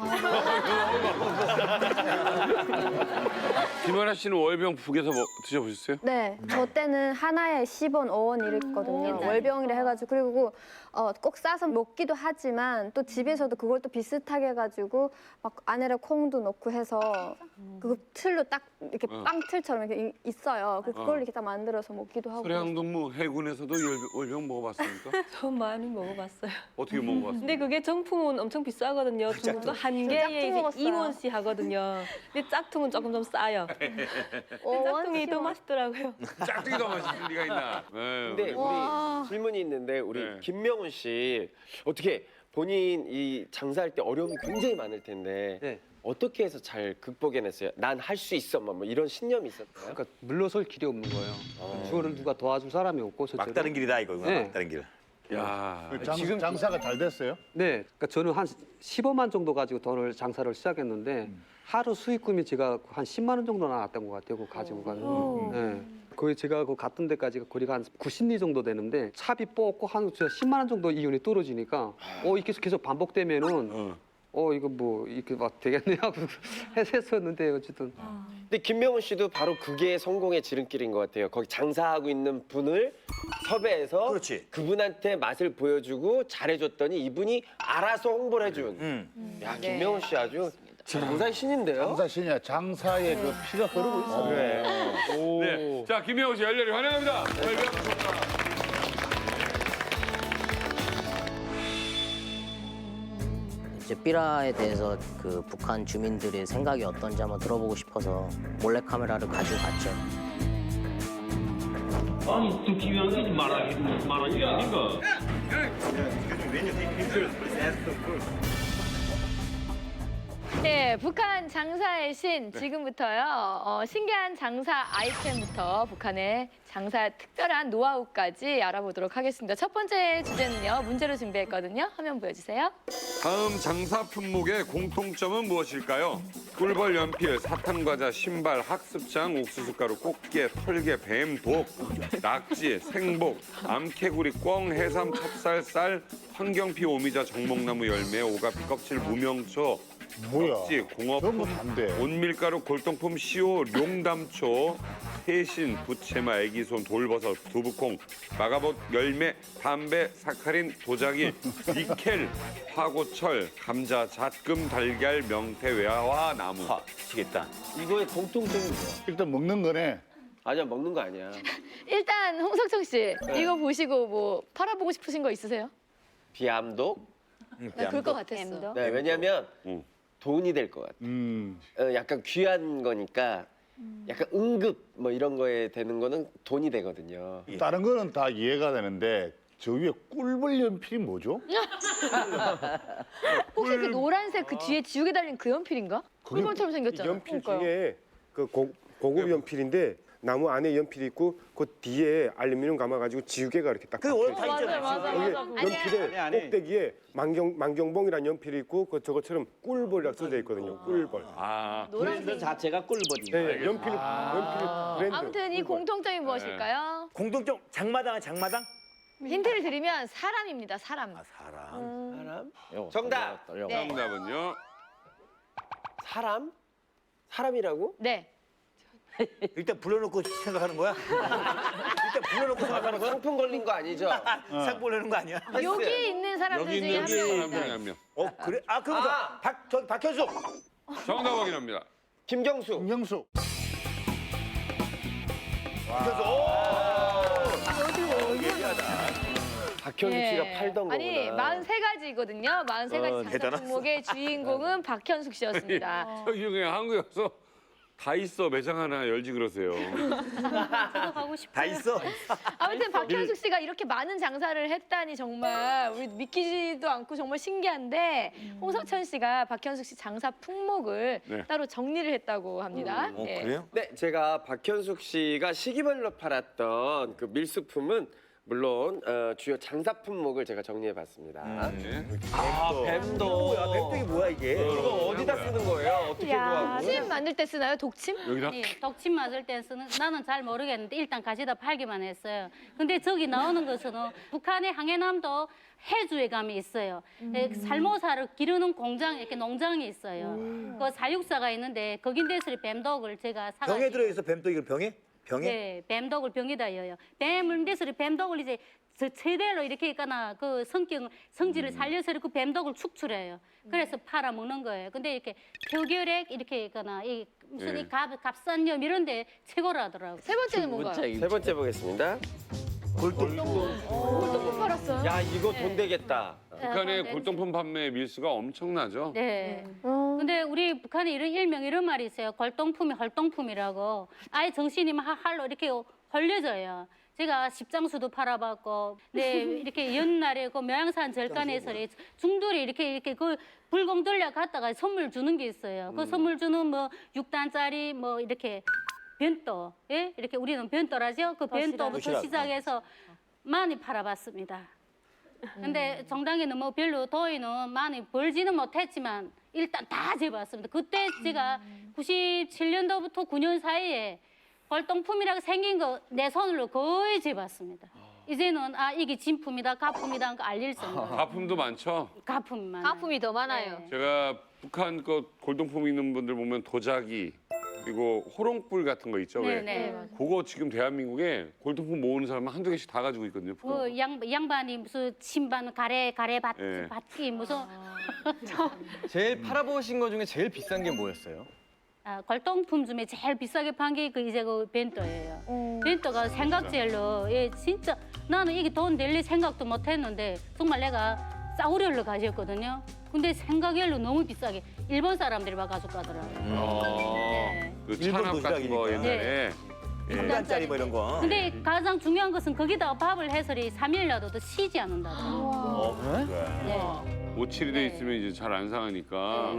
김하나 씨는 월병 북에서 드셔보셨어요? 네, 저 때는 하나에 10원, 5원 이랬거든요. 월병이라 해가지고 그리고 꼭 싸서 먹기도 하지만 또 집에서도 그걸 또 비슷하게 해가지고 막 안에다 콩도 넣고 해서 그 틀로 딱 이렇게 빵틀처럼 이렇게 있어요. 그걸 이렇게 딱 만들어서 먹기도 하고. 소량동무 해군에서도 월병 먹어봤습니까? 저 많이 먹어봤어요. 어떻게 먹어봤어요? 근데 그게 정품은 엄청 비싸거든요. 중국도 한 개에 이제 2원씩 하거든요. 근데 짝퉁은 조금 좀 싸요. 짝퉁이 더 맛있더라고요. 짝퉁이 더 맛있을 리가 있나? 근데 우리 질문이 있는데 우리 네. 김명훈 씨 어떻게 본인 이 장사할 때 어려움이 굉장히 많을 텐데 네. 어떻게 해서 잘 극복해냈어요? 난 할 수 있어, 뭐 이런 신념이 있었어요? 그러니까 물러설 길이 없는 거예요. 그거를 누가 도와줄 사람이 없고 실제로. 막다른 길이다 이거. 네. 막다른 길. 야, 지금 장사가 잘 됐어요? 네, 그러니까 저는 한 15만 정도 가지고 장사를 시작했는데 하루 수익금이 제가 한 10만 원 정도 나왔던 것 같아요. 그거 가지고 가면. 네. 거의 제가 그 갔던 데까지가 거리가 한 90리 정도 되는데 차비 뽑고 한 10만 원 정도 이윤이 떨어지니까 이게 계속 반복되면은 이거 뭐 이렇게 막 되겠네 하고 했었는데 어쨌든. 근데 김명훈 씨도 바로 그게 성공의 지름길인 것 같아요. 거기 장사하고 있는 분을 섭외해서 그렇지. 그분한테 맛을 보여주고 잘해줬더니 이분이 알아서 홍보를 해준. 야, 김명훈 씨 아주 장사의 신인데요? 장사 신이야. 장사의 그 피가 흐르고 있어. 그래. 네. 자, 김명훈 씨 열렬히 환영합니다. 월병 이제 삐라에 대해서 그 북한 주민들의 생각이 어떤지 한번 들어보고 싶어서 몰래 카메라를 가지고 갔죠. 아니 좀 기회하지 말하는 게 아닌가. 네, 북한 장사의 신 지금부터요. 신기한 장사 아이템부터 북한의 장사 특별한 노하우까지 알아보도록 하겠습니다. 첫 번째 주제는요. 문제로 준비했거든요. 화면 보여주세요. 다음 장사 품목의 공통점은 무엇일까요? 꿀벌, 연필, 사탕과자, 신발, 학습장, 옥수수가루, 꽃게, 털개, 뱀, 독, 낙지, 생복, 암캐구리, 꿩, 해삼, 찹쌀, 쌀, 황경피, 오미자, 정목나무 열매, 오가피, 껍질, 무명초, 뭐야? 껍질, 전부 공어품, 단데. 온밀가루, 골동품, 시오, 룡담초, 해신, 부채마, 애기손, 돌버섯, 두부콩, 마가봇, 열매, 담배, 사카린, 도자기, 니켈, 화고철, 감자, 잣금, 달걀, 명태, 외화와 나무. 미치겠다. 이거의 공통점이 뭐야? 일단 먹는 거네. 아니야, 먹는 거 아니야. 일단 홍석천 씨 이거 보시고 뭐 팔아보고 싶으신 거 있으세요? 비암독? 나 그럴 것 같았어. 네, 왜냐면 돈이 될 것 같아. 약간 귀한 거니까 약간 응급 뭐 이런 거에 되는 거는 돈이 되거든요. 다른 거는 다 이해가 되는데 저 위에 꿀벌 연필이 뭐죠? 혹시 그 노란색 그 뒤에 지우개 달린 그 연필인가? 꿀벌처럼 생겼잖아. 연필 중에 그 고급 연필인데 나무 안에 연필이 있고 그 뒤에 알루미늄 감아가지고 지우개가 이렇게 딱. 그 원래 다 있잖아요. 여기 연필에 꼭대기에 만경봉이라는 연필이 있고 그 저것처럼 꿀벌이라고 써져 있거든요. 꿀벌. 아, 브랜드 자체가 꿀벌이. 네, 연필 브랜드. 아무튼 이 공통점이 무엇일까요? 공통점 장마당 장마당? 힌트를 드리면 사람입니다. 사람. 사람. 사람? 정답. 네. 정답은요? 사람? 사람이라고? 네. 일단 불러놓고 생각하는 거야? 일단 불러놓고 생각하는 거야? 상품 걸린 거 아니죠? 상 보내는 거 아니야? 여기 있는 사람들 여기 중에 있는 한 사람 명입니다. 중에 한 명. 그래? 그럼 저기 박현숙. 정답 확인합니다. 김경수. 김경수. 박현숙 씨가 팔던 아니, 거구나. 43가지거든요. 43가지 장사 대단하다. 품목의 주인공은 박현숙 씨였습니다. 저기 중에 한국에 와서 다 있어 매장 하나 열지 그러세요. 저도 가고 싶어요. 다 있어. 아무튼 박현숙 씨가 이렇게 많은 장사를 했다니 정말 우리 믿기지도 않고 정말 신기한데 홍석천 씨가 박현숙 씨 장사 품목을 네. 따로 정리를 했다고 합니다. 예. 그래요? 네, 제가 박현숙 씨가 시기별로 팔았던 그 밀수품은 물론 주요 장사 품목을 제가 정리해봤습니다. 뱀도. 뱀떡이 뭐야 이게? 이거 어디다 쓰는 거예요? 어떻게 구하고? 독침 만들 때 쓰나요? 독침? 여기다 아니, 독침 맞을 때 쓰는 나는 잘 모르겠는데 일단 가져다 팔기만 했어요. 근데 저기 나오는 것은 북한의 항해남도 해주에 가면 있어요. 살모사를 기르는 공장 이렇게 농장이 있어요. 그 사육사가 있는데 거긴 데서 뱀독을 제가 사가지고 병에 들어있어 뱀떡이 병에? 병에? 네, 뱀독을 병에다 여요. 뱀을 데서 뱀독을 이제 저 최대로 이렇게 있거나 그 성질을 살려서 그 뱀독을 축출해요. 그래서 팔아 먹는 거예요. 근데 이렇게 표결액 이렇게 있거나 이 무슨 이 갑산염 이런 데 최고로 하더라고요. 세 번째는 뭔가요? 세 번째 보겠습니다. 골동품 팔았어요? 야, 이거 돈 되겠다. 북한의 골동품 판매 밀수가 엄청나죠. 네. 근데 우리 북한에 이런 일명 이런 말이 있어요. 골동품이 헐동품이라고. 아예 정신이 막 할로 이렇게 헐려져요. 제가 십장수도 팔아봤고, 네 이렇게 연날에 그 명양산 절간에서 중돌이 이렇게 그 불공 돌려 갔다가 선물 주는 게 있어요. 그 선물 주는 뭐 6단짜리 뭐 이렇게 변도, 예 이렇게 우리는 변도라죠. 그 변도부터 시작해서 많이 팔아봤습니다. 근데 정당에는 뭐 별로 돈은 많이 벌지는 못했지만 일단 다 재봤습니다. 그때 제가 97년도부터 9년 사이에 골동품이라고 생긴 거 내 손으로 거의 재봤습니다. 이제는 이게 진품이다, 가품이다 하는 거 알릴 정도. 가품도 많죠. 가품이 많아요. 가품이 더 많아요. 제가 북한 그 골동품 있는 분들 보면 도자기 그리고 호롱불 같은 거 있죠. 왜? 네네. 그거 지금 대한민국에 골동품 모으는 사람은 한두 개씩 다 가지고 있거든요. 북한. 그 양반이 무슨 침반 가래 네. 밭기 무슨 제일 팔아보신 것 중에 제일 비싼 게 뭐였어요? 골동품 중에 제일 비싸게 판 게 이제 그 벤또예요. 벤또가 생각제로 진짜 나는 이게 돈 낼 생각도 못했는데 정말 내가 싸구려를 가졌거든요. 근데 생각외로 너무 비싸게 일본 사람들이 막 가지고 가더라고요. 네. 그 찬압 같은 거 옛날에. 네. 1단짜리 뭐 이런 거. 근데 가장 중요한 것은 거기다가 밥을 해서 3일 놔둬도 쉬지 않는다고. 그래? 네. 오칠이 돼 있으면 이제 잘 안 상하니까.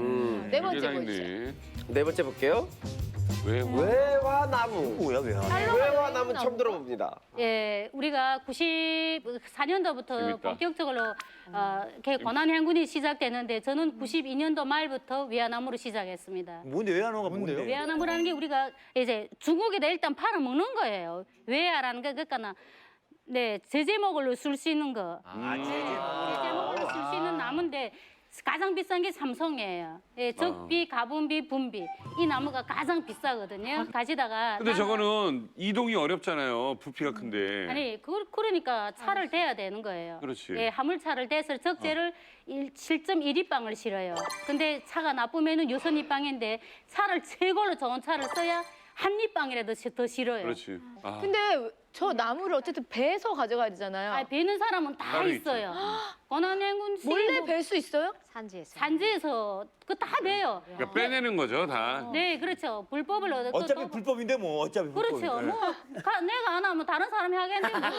네 번째 이게 다 보여주세요. 있네. 네 번째 볼게요. 외화나무. 뭐야 외화? 외화나무 처음 들어봅니다. 예, 우리가 94년도부터 재밌다. 본격적으로 이렇게 권한행군이 시작되는데 저는 92년도 말부터 외화나무로 시작했습니다. 뭔데 외화나무가 뭔데요? 외화나무라는 게 우리가 이제 중국에다 일단 팔아 먹는 거예요. 외화라는 게 그러니까 네 제제목으로 쓸 수 있는 거. 제제목으로 쓸 수 있는 나무인데 가장 비싼 게 삼성이에요. 예, 적비, 가분비, 분비 이 나무가 가장 비싸거든요. 가지다가 근데 저거는 이동이 어렵잖아요. 부피가 큰데. 아니 그러니까 차를 대야 되는 거예요. 그렇지. 예, 화물차를 대서 적재를 7.1입방을 실어요. 근데 차가 나쁘면은 6입방인데 차를 최고로 좋은 차를 써야 한 입방이라도 더 실어요. 그렇지. 아. 근데 저 나무를 어쨌든 배서 가져가야 되잖아요. 아, 베는 사람은 다 따로 있어요. 권한행군 몰래 벨 수 있어요? 산지에서 그 다 배요. 그러니까 빼내는 거죠, 다. 네, 그렇죠. 불법을 어차피 불법인데 뭐 어차피 불법인데. 그렇죠. 뭐 내가 안 하면 다른 사람이 하겠는데 뭐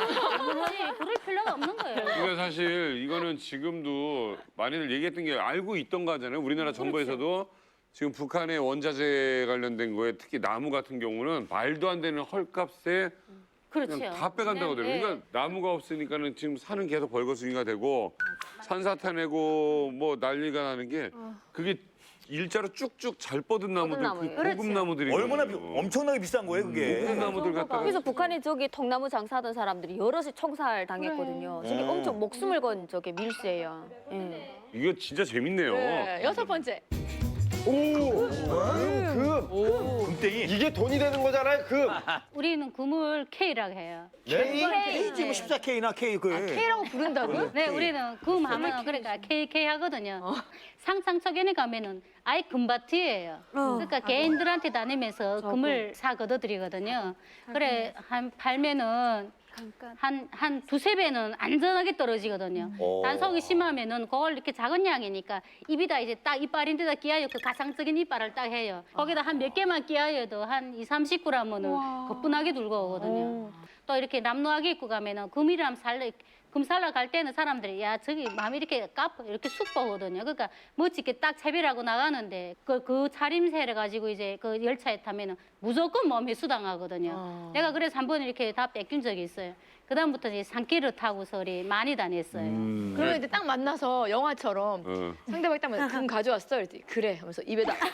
그럴 필요가 없는 거예요. 그러니까 사실 이거는 지금도 많이들 얘기했던 게 알고 있던 거잖아요. 우리나라 정부에서도 지금 북한의 원자재 관련된 거에 특히 나무 같은 경우는 말도 안 되는 헐값에 그렇죠. 그냥 다 빼간다고 하더라고요. 네. 그러니까 나무가 없으니까는 지금 산은 계속 벌거숭이가 되고 산사태 내고 뭐 난리가 나는 게 그게 일자로 쭉쭉 잘 뻗은 나무들, 그 나무예요. 고급 그렇죠. 나무들이 얼마나 있거든요. 엄청나게 비싼 거예요 그게. 고급 나무들 갖다가 그래서 북한에 저기 통나무 장사하던 사람들이 여럿이 총살 당했거든요. 저게 엄청 목숨을 건 저게 밀수예요. 예. 이거 진짜 재밌네요. 네, 여섯 번째. 금땡이. 이게 돈이 되는 거잖아요. 금. 우리는 금을 K라고 해요. K? K. K지 뭐 14K나 K 그. K라고 부른다고요? 네, 우리는 금 하면 그러니까 KK 하거든요. 상상초견에 가면은 아예 금밭이에요. 그러니까 개인들한테 다니면서 금을 사 걷어들이거든요. 그래 한 팔면은 한 두세 배는 안전하게 떨어지거든요. 단속이 심하면은 그걸 이렇게 작은 양이니까 입에다 이제 딱 이빨인데다 끼워요. 그 가상적인 이빨을 딱 해요. 거기다 한 몇 개만 끼워도 한 20-30g은 거뿐하게 들고 오거든요. 또 이렇게 남루하게 입고 가면은 금이람 금 살러 갈 때는 사람들이 야 저기 마음이 이렇게 까쁘 이렇게 쑥 보거든요. 그러니까 멋지게 딱 채비하고 나가는데 그 차림새를 가지고 이제 그 열차에 타면은 무조건 몸에 수당하거든요. 내가 그래서 한 번 이렇게 다 뺏긴 적이 있어요. 그다음부터 이제 산길을 타고서 우리 많이 다녔어요. 그러면 이제 딱 만나서 영화처럼 상대방이 딱 금 가져왔어. 이랬더니 그래 하면서 입에다 딱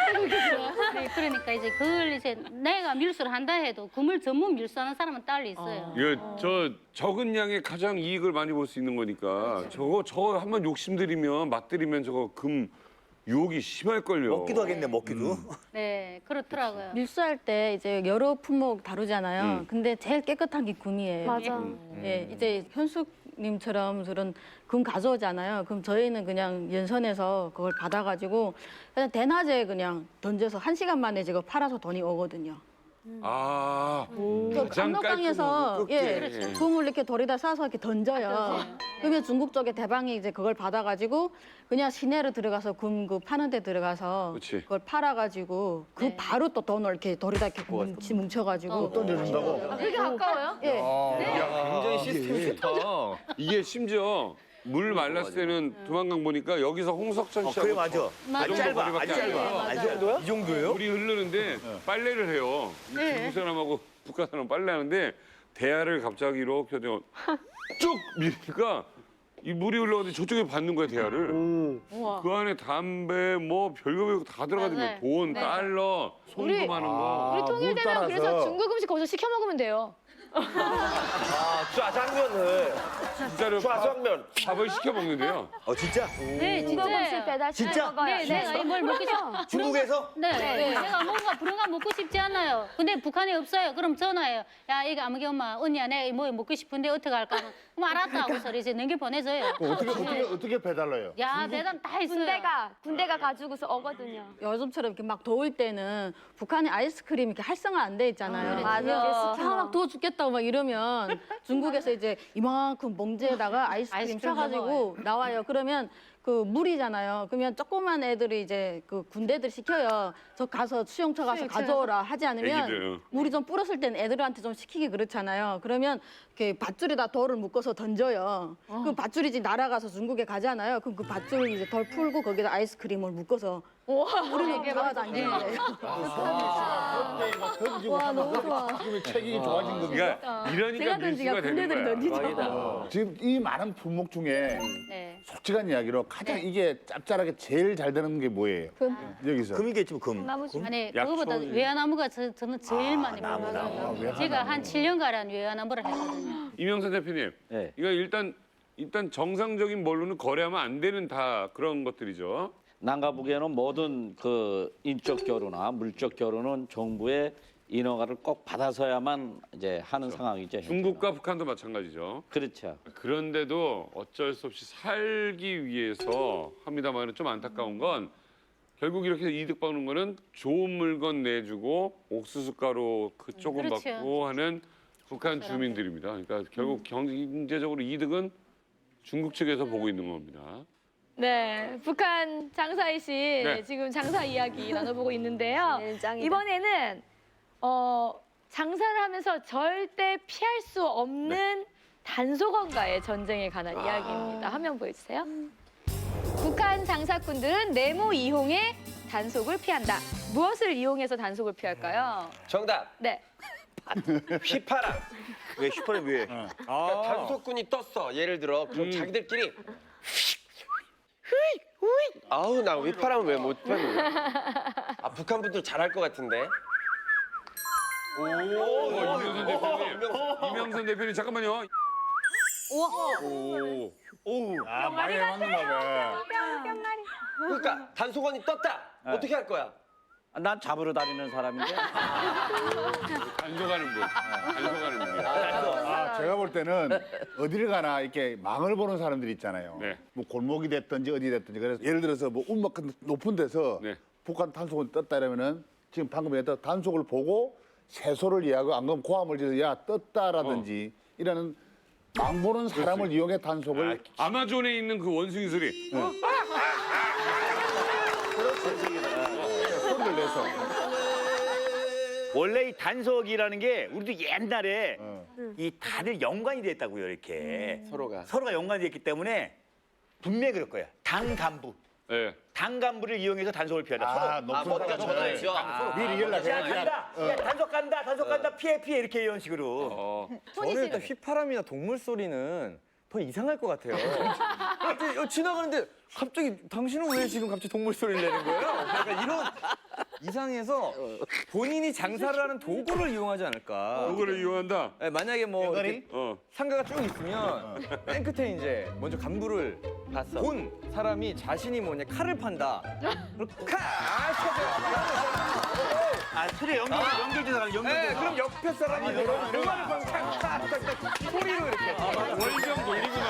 빼고 이렇게 들어요. 네, 그러니까 이제 그걸 이제 내가 밀수를 한다 해도 금을 전문 밀수하는 사람은 따로 있어요. 이거 저 적은 양에 가장 이익을 많이 볼 수 있는 거니까 저거 한번 욕심들이면 맛들이면 저거 금 유혹이 심할걸요. 먹기도 하겠네 먹기도. 네, 그렇더라고요. 밀수할 때 이제 여러 품목 다루잖아요. 근데 제일 깨끗한 게 금이에요. 맞아. 예, 이제 현숙님처럼 그런 금 가져오잖아요. 그럼 저희는 그냥 연선에서 그걸 받아가지고 그냥 대낮에 그냥 던져서 1시간 만에 제가 팔아서 돈이 오거든요. 아, 그 가장 압록강에서 깔끔하고 끝게. 금을 이렇게 돌에다 싸서 이렇게 던져요. 그러면 중국 쪽에 대방이 이제 그걸 받아가지고 그냥 시내로 들어가서 금 그 파는 데 들어가서 그치. 그걸 팔아가지고 그 바로 또 돈을 이렇게 돌에다 이렇게 뭉쳐가지고 또 내준다고? 그렇게 가까워요? 예. 굉장히 시스템이 좋다. 이게 심지어 물 말랐을 때는 두만강 보니까 여기서 홍석천 씨하고 그래 맞아. 아주 짧아. 아주 짧아. 아주 짧아. 이 정도예요? 물이 흐르는데 빨래를 해요. 중국 사람하고 북한 사람 빨래하는데 대야를 갑자기 이렇게 쭉 미니까 이 물이 흘러가는데 저쪽에 받는 거야 대야를. 그 안에 담배 뭐 별거 다 들어가지고 맞아요. 돈, 네. 달러, 송금 하는 거. 우리 통일되면 그래서 중국 음식 거기서 시켜 먹으면 돼요. 짜장면을. 진짜로 짜장면. 밥을 시켜 먹는데요. 진짜? 네, 중국 음식 진짜. 배달 시켜 진짜? 먹어요. 네, 내가 뭘 먹고 싶어. 중국에서? 네, 내가 뭔가 그런 거 먹고 싶지 않아요. 근데 북한에 없어요. 그럼 전화해요. 야, 이거 아무개 엄마, 언니야, 내가 뭐 먹고 싶은데 어떻게 할까? 그럼 알았다 하고서 이제 넘겨 보내줘요. 어떻게 배달해요? 야, 대단 다 있어요. 군대가 가지고서 오거든요. 요즘처럼 이렇게 막 더울 때는 북한의 아이스크림 이렇게 활성화 안 돼 있잖아요. 맞아. 막 더워 죽겠다고 막 이러면 중국에서 이제 이만큼 봉지에다가 아이스크림 사가지고 나와요. 그러면 그 물이잖아요. 그러면 조그만 애들이 이제 그 군대들 시켜요. 저 가서 수용차 가서 가져오라 하지 않으면 애기들. 물이 좀 불었을 때는 애들한테 좀 시키기 그렇잖아요. 그러면 이렇게 밧줄에다 돌을 묶어서 묶어서 던져요. 그 밧줄이 이제 날아가서 중국에 가잖아요. 그럼 그 밧줄을 이제 덜 풀고 거기다 아이스크림을 묶어서 우리는 돌아다니는 거예요. 와, 너무 좋아. 지금 체격이 좋아진 겁니다. 그러니까 이러니까 밀수가 되는 거야. 지금 이 많은 품목 중에 네. 솔직한 이야기로 가장 이게 짭짤하게 제일 잘 되는 게 뭐예요? 여기서. 금이겠지, 금. 아니 약초. 그거보다 외화나무가 저는 제일 많이 나무. 먹어요. 제가 한 7년가량 외화나무를 했거든요. 이명선 대표님, 네. 이거 일단 정상적인 뭘로는 거래하면 안 되는 다 그런 것들이죠. 난가 보기에는 모든 그 인적 결혼이나 물적 결혼은 정부의 인허가를 꼭 받아서야만 이제 하는 상황이죠. 중국과 북한도 마찬가지죠. 그렇죠. 그런데도 어쩔 수 없이 살기 위해서 합니다만 좀 안타까운 건 결국 이렇게 이득 받는 거는 좋은 물건 내주고 옥수수가루 그 조금 그렇죠. 받고 하는 북한 주민들입니다. 그러니까 결국 경제적으로 이득은 중국 측에서 보고 있는 겁니다. 네, 북한 장사희 씨 네. 지금 장사 이야기 나눠보고 있는데요. 네, 짱이다. 이번에는 장사를 하면서 절대 피할 수 없는 단속원과의 전쟁에 관한 이야기입니다. 화면 보여주세요. 북한 장사꾼들은 네모 이용에 단속을 피한다. 무엇을 이용해서 단속을 피할까요? 정답. 네. 휘파람. 왜 슈퍼에 왜? 그러니까 단속꾼이 떴어. 예를 들어 그럼 자기들끼리 아우 나 휘파람을 왜 못 하는 거야? 아 북한 분들 잘할 것 같은데. 이명선 대표님, 이명선 대표님 잠깐만요. 아, 많이 해봤는가 봐. 그러니까 단속원이 떴다. 어떻게 할 거야? 난 잡으러 다니는 사람인데. 단속하는 분. 단속하는 분이요. 아, 제가 볼 때는 어디를 가나 이렇게 망을 보는 사람들이 있잖아요. 네. 뭐 골목이 됐든지 어디 됐든지. 그래서 예를 들어서 뭐 운막 높은 데서 네. 북한 단속을 떴다 이러면은 지금 방금 얘기했던 단속을 보고 세소를 이해하고 안 그러면 고함을 지어서 야 떴다라든지 이라는 망 보는 사람을 이용해 단속을 아마존에 있는 그 원숭이 소리. 소리를 내서 원래 이 단속이라는 게 우리도 옛날에 이 다들 연관이 됐다고요, 이렇게. 서로가 연관이 됐기 때문에 분명히 그럴 거예요. 당 간부. 네. 당 간부를 이용해서 단속을 피하자. 뭔가 전화했죠. 미리 연락해야 간다. 야, 단속 간다. 피해 이렇게 이런 식으로. 저는 일단 휘파람이나 동물 소리는 더 이상할 것 같아요. 갑자기 지나가는데 갑자기 당신은 왜 지금 갑자기 동물 소리를 내는 거예요? 약간 이런 이상해서 본인이 장사를 하는 도구를 이용하지 않을까. 도구를 이용한다. 네, 만약에 뭐 이렇게 어. 상가가 쭉 있으면 맨 끝에 이제 먼저 간부를 본 사람이 자신이 뭐냐 칼을 판다. 그럼 술에 연결된 사람 네, 그럼 옆에 사람이 노마를 파면 탁탁탁 소리로 이렇게. 월병 돌리구만.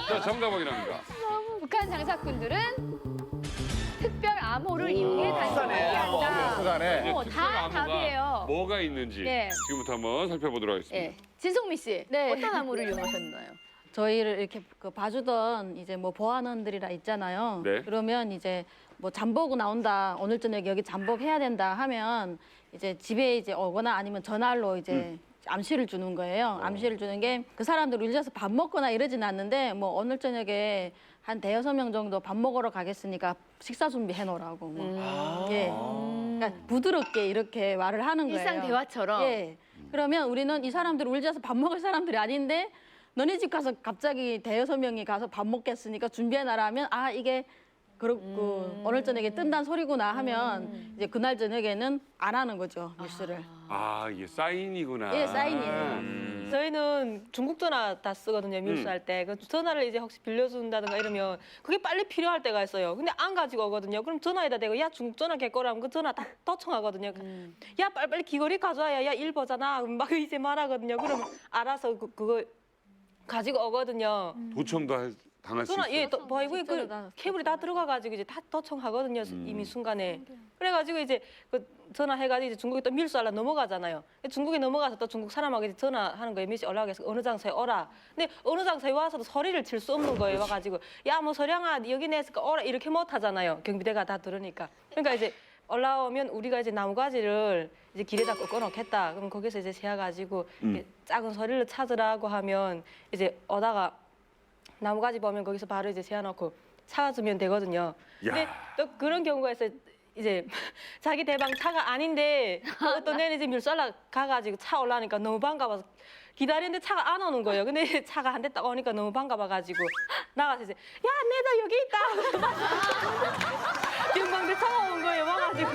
자, 정답 확인합니다. 북한 장사꾼들은 특별 암호를 이용해 단속을 피한다. 수간에 다 답이에요. 뭐가 있는지 네. 지금부터 한번 살펴보도록 하겠습니다. 네. 진송미 씨, 네. 어떤 암호를 이용하셨나요? 저희를 이렇게 그 봐주던 이제 뭐 보안원들이라 있잖아요. 네. 그러면 이제 뭐 잠보고 나온다. 오늘 저녁에 여기 잠복해야 된다 하면 이제 집에 이제 오거나 아니면 전화로 이제 암시를 주는 거예요. 암시를 주는 게 그 사람들 울려서 밥 먹거나 이러진 않는데 뭐 오늘 저녁에 한 대여섯 명 정도 밥 먹으러 가겠으니까 식사 준비해 놓으라고. 뭐. 예. 그러니까 부드럽게 이렇게 말을 하는 거예요. 일상 대화처럼. 예. 그러면 우리는 이 사람들 울려서 밥 먹을 사람들이 아닌데 너네 집 가서 갑자기 대여섯 명이 가서 밥 먹겠으니까 준비해 놔라 하면 아 이게 그렇고 오늘 저녁에 뜬다는 소리구나 하면 이제 그날 저녁에는 안 하는 거죠 밀수를. 아, 이게 사인이구나. 예, 사인이에요. 저희는 중국 전화 다 쓰거든요, 밀수할 때. 그 전화를 이제 혹시 빌려준다든가 이러면 그게 빨리 필요할 때가 있어요. 근데 안 가지고 오거든요. 그럼 전화에다 대고 야 중국 전화 개꺼라면 그 전화 다 도청하거든요. 야 빨리 귀걸이 가져와야 야 일보잖아. 막 이제 말하거든요. 그러면 알아서 그거 가지고 오거든요. 도청도 당할 수 전화 있어요. 그 케이블이 다 들어가가지고 이제 다 도청하거든요. 이미 순간에. 그래가지고 이제 그 전화해가지고 이제 중국에 또 밀수하려 넘어가잖아요. 중국에 넘어가서 또 중국 사람하고 이제 전화하는 거예요. 밀수 연락해서 어느 장소에 오라. 근데 어느 장소에 와서도 소리를 질 수 없는 거예요. 와가지고 야 뭐 서량아 여기 내서 오라 이렇게 못 하잖아요. 경비대가 다 들으니까. 그러니까 이제 올라오면 우리가 이제 나무가지를 이제 길에다 꺾어놓겠다. 그럼 거기서 이제 세워가지고 이렇게 작은 소리를 찾으라고 하면 이제 오다가 나무가지 보면 거기서 바로 이제 세워놓고 찾아주면 되거든요. 근데 또 그런 경우가 있어요. 이제 자기 대방 차가 아닌데 어떤 애는 이제 밀살라 가가지고 차 올라니까 너무 반가워서 기다리는데 차가 안 오는 거예요. 근데 차가 한 대 딱 오니까 너무 반가워가지고 나가서 이제 야, 내다 여기 있다. 경방대 차가 온 거예요. 와가지고.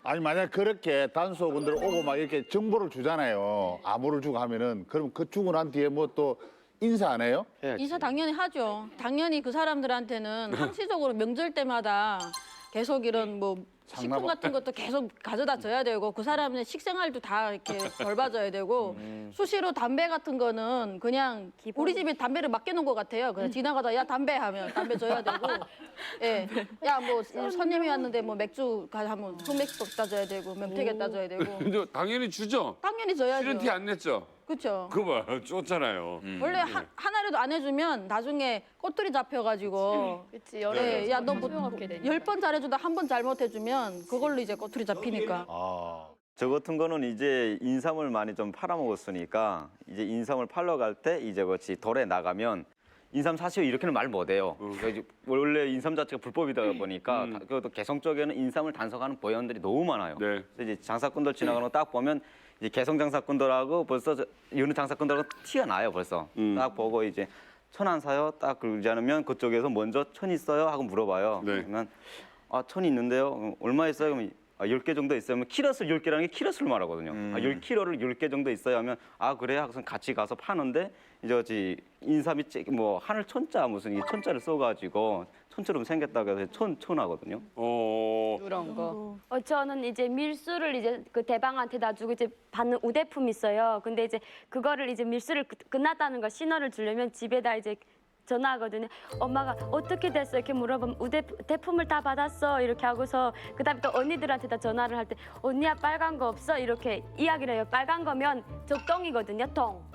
아니 만약 그렇게 단속원들 오고 막 이렇게 정보를 주잖아요. 암호를 주고 하면은 그럼 그 주고 난 뒤에 뭐 또 인사 안 해요? 인사 당연히 하죠. 당연히 그 사람들한테는 항시적으로 명절 때마다 계속 이런 뭐 식품 같은 것도 계속 가져다 줘야 되고 그 사람의 식생활도 다 이렇게 돌봐줘야 되고 수시로 담배 같은 거는 그냥 우리 집에 담배를 맡겨놓은 것 같아요. 그냥 지나가다 야 담배 하면 담배 줘야 되고 예. 야 뭐 손님이 왔는데 뭐 맥주 하면 흑맥주 따줘야 되고 명태게 따줘야 되고 근데 당연히 주죠. 당연히 줘야죠. 실은 티 안 냈죠. 그렇죠. 그거 봐, 쫓잖아요. 원래 하나라도 안 해주면 나중에 꼬투리 잡혀가지고 그치, 여러 네, 개 야너 소용없게 되니까. 10번 잘해주다 한 번 잘못해주면 그걸로 이제 꼬투리 잡히니까. 저 같은 거는 이제 인삼을 많이 좀 팔아먹었으니까 이제 인삼을 팔러 갈 때 이제 같이 돌에 나가면 인삼 사시오 이렇게는 말 못해요. 그러니까 원래 인삼 자체가 불법이다 보니까 그것도 개성 쪽에는 인삼을 단속하는 보연들이 너무 많아요. 그래서 이제 장사꾼들 지나가는 거 딱 보면 이제 개성 장사꾼들하고 벌써 여느 장사꾼들하고 티가 나요 벌써. 딱 보고 이제 천 안 사요? 딱 그러지 않으면 그쪽에서 먼저 천 있어요? 하고 물어봐요. 그러면 아, 천이 있는데요. 얼마 있어요? 그러면 10개 정도 있어요. 하면 키로수 10개라는 게 키로수를 말하거든요. 10kg를 10개 정도 있어요 하면 아 그래요? 하고서 같이 가서 파는데 이제 어찌 인삼이 뭐 하늘 천자 무슨 이 천자를 써가지고 천처럼 생겼다고 해서 천하거든요. 그런 거. 저는 이제 밀수를 이제 그 대방한테 놔주고 이제 받는 우대품 있어요. 근데 이제 그거를 이제 밀수를 끝났다는 걸 신호를 주려면 집에다 이제 전화하거든요. 엄마가 어떻게 됐어? 이렇게 물어보면 대품을 다 받았어. 이렇게 하고서 그다음에 또 언니들한테 다 전화를 할 때 언니야 빨간 거 없어? 이렇게 이야기를 해요. 빨간 거면 적동이거든요. 동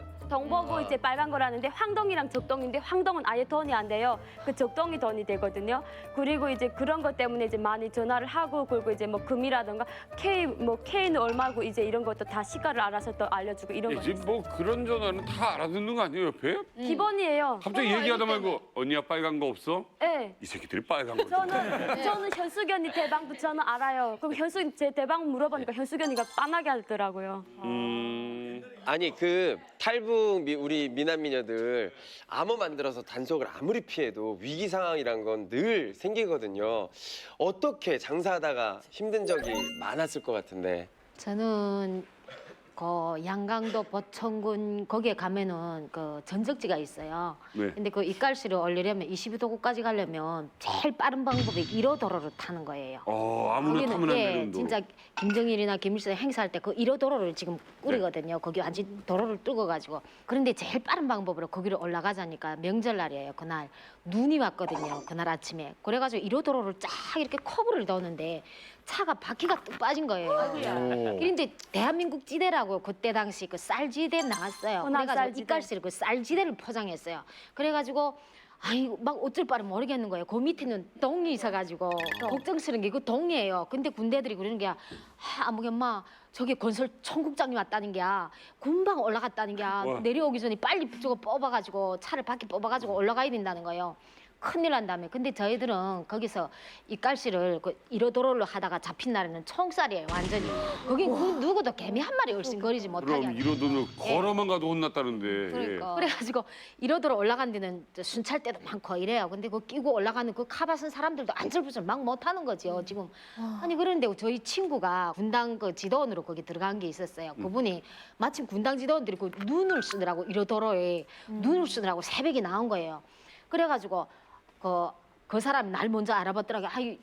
보고 이제 빨간 거라는데 황동이랑 적동인데 황동은 아예 돈이 안 돼요. 그 적동이 돈이 되거든요. 그리고 이제 그런 것 때문에 이제 많이 전화를 하고 그리고 이제 뭐 금이라든가 K는 얼마고 이제 이런 것도 다 시가를 알아서 또 알려주고 이런 거. 이제 뭐 그런 전화는 다 알아듣는 거 아니에요 옆에? 기본이에요. 갑자기 얘기하다 말고 언니야 빨간 거 없어? 네. 이 새끼들이 빨간 거. 저는 현숙연이 대방도 저는 알아요. 그럼 현숙 제 대방 물어보니까 현숙연이가 빤하게 하더라고요. 아니 그 탈북 우리 미남 미녀들 암호 만들어서 단속을 아무리 피해도 위기 상황이란 건 늘 생기거든요. 어떻게 장사하다가 힘든 적이 많았을 것 같은데. 저는 그 양강도 보천군 거기에 가면은 그 전적지가 있어요. 네. 근데 그 입갈시를 올리려면 22도구까지 가려면 제일 빠른 방법이 1호 도로를 타는 거예요. 아무나 타면 안 되는 도로. 진짜 김정일이나 김일성 행사할 때 그 1호 도로를 지금 꾸리거든요. 거기 완전 도로를 뚫고 가지고. 그런데 제일 빠른 방법으로 거기를 올라가자니까 명절날이에요. 그날 눈이 왔거든요. 그날 아침에. 그래가지고 1호 도로를 쫙 이렇게 커브를 넣었는데 차가 바퀴가 뚝 빠진 거예요. 그런데 대한민국 지대라고 그때 당시 그 쌀지대 나왔어요. 그래가지고 입갈시를 그 쌀지대를 포장했어요. 그래가지고 아이고 막 어쩔 바를 모르겠는 거예요. 그 밑에는 동이 있어가지고 걱정스러운 게 그 동이에요. 근데 군대들이 그러는 게야. 아무개 엄마 저기 건설 총국장님 왔다는 게야. 금방 올라갔다는 게야. 내려오기 전에 빨리 저거 뽑아가지고 차를 밖에 뽑아가지고 올라가야 된다는 거예요. 큰일 난다며. 근데 저희들은 거기서 입갈시를 그 1호 도로를 하다가 잡힌 날에는 총살이에요, 완전히. 거기 누구도 개미 한 마리 얼씬거리지 못하게. 그럼 이러더니 걸어만 가도 혼났다는데. 그러니까. 그래가지고 1호 도로 올라간 데는 순찰 때도 많고 이래요. 근데 그 끼고 올라가는 그 카바 쓴 사람들도 안절부절 막 못하는 거죠, 지금. 아니 그런데 저희 친구가 군당 그 지도원으로 거기 들어간 게 있었어요. 그분이 마침 군당 지도원들이 그 눈을 쓰느라고 1호 도로에 눈을 쓰느라고 새벽에 나온 거예요. 그래가지고 그 사람이 날 먼저 알아봤더라고요. 아유,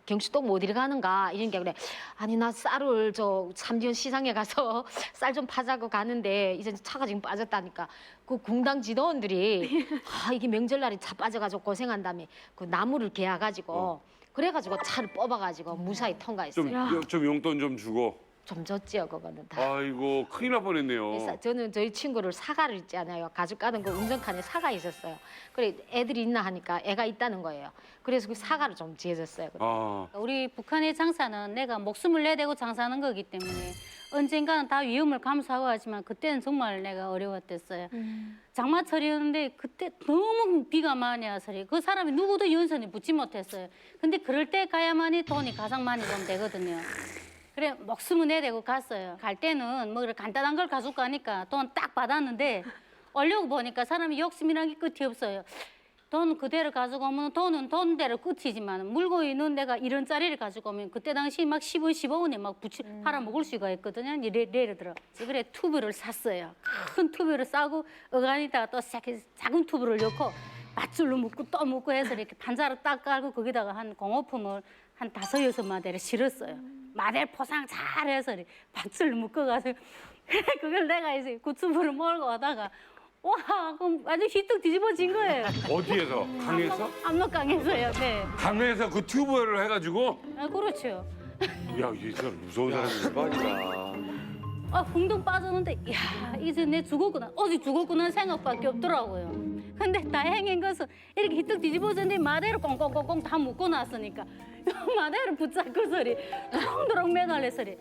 경주동 뭐 어디를 가는가 이런 게 그래. 아니 나 쌀을 저 삼지연 시장에 가서 쌀 좀 파자고 가는데 이제 차가 지금 빠졌다니까. 그 공당 지도원들이 이게 명절날에 차 빠져가지고 고생한다며 그 나무를 개어가지고 그래가지고 차를 뽑아가지고 무사히 통과했어요. 좀 용돈 좀 주고. 좀 졌지요, 그거는 다. 아이고 큰일 날 뻔했네요. 저는 저희 친구를 사과를 있잖아요. 가죽 가는 거 운전칸에 사과 있었어요. 그래 애들이 있나 하니까 애가 있다는 거예요. 그래서 그 사과를 좀 지어줬어요. 아, 우리 북한의 장사는 내가 목숨을 내대고 장사하는 거기 때문에 언젠가는 다 위험을 감수하고 하지만 그때는 정말 내가 어려웠댔어요. 장마철이었는데 그때 너무 비가 많이 와서 그 사람이 누구도 연선에 붙지 못했어요. 근데 그럴 때 가야만이 돈이 가장 많이 좀 되거든요. 그래 목숨을 내대고 갔어요. 갈 때는 뭐 간단한 걸 가지고 가니까 돈 딱 받았는데 오려고 보니까 사람이 욕심이라는 게 끝이 없어요. 돈 그대로 가지고 오면 돈은 돈대로 끝이지만 물건은 내가 1원짜리를 가지고 오면 그때 당시 막 10원, 15원에 막 팔아먹을 수가 있거든요. 예를 들어. 그래 튜브를 샀어요. 큰 튜브를 싸고 어간에다가 또 작은 튜브를 넣고 밧줄로 묶고 또 묶고 해서 이렇게 판자로 딱 깔고 거기다가 한 공호품을 한 5, 6마대를 실었어요. 마대 포상 잘해서 밧줄로 묶어가지고 그걸 내가 이제 구튜브를 몰고 오다가 와, 그럼 아주 휘떡 뒤집어진 거예요. 어디에서? 강에서? 압록강에서요. 네. 강에서 그 튜브를 해가지고? 아, 그렇죠. 야, 이 사람 무서운 사람이다. 아, 붕덩 빠졌는데, 야, 이제 내 죽었구나. 어제 죽었구나 생각밖에 없더라고요. 근데 다행인 것은 이렇게 휘떡 뒤집어졌는데 마대를 꽁꽁꽁꽁 다 묶고 났으니까 마대를 붙잡고 소리, 도롱도롱 매달려 소리.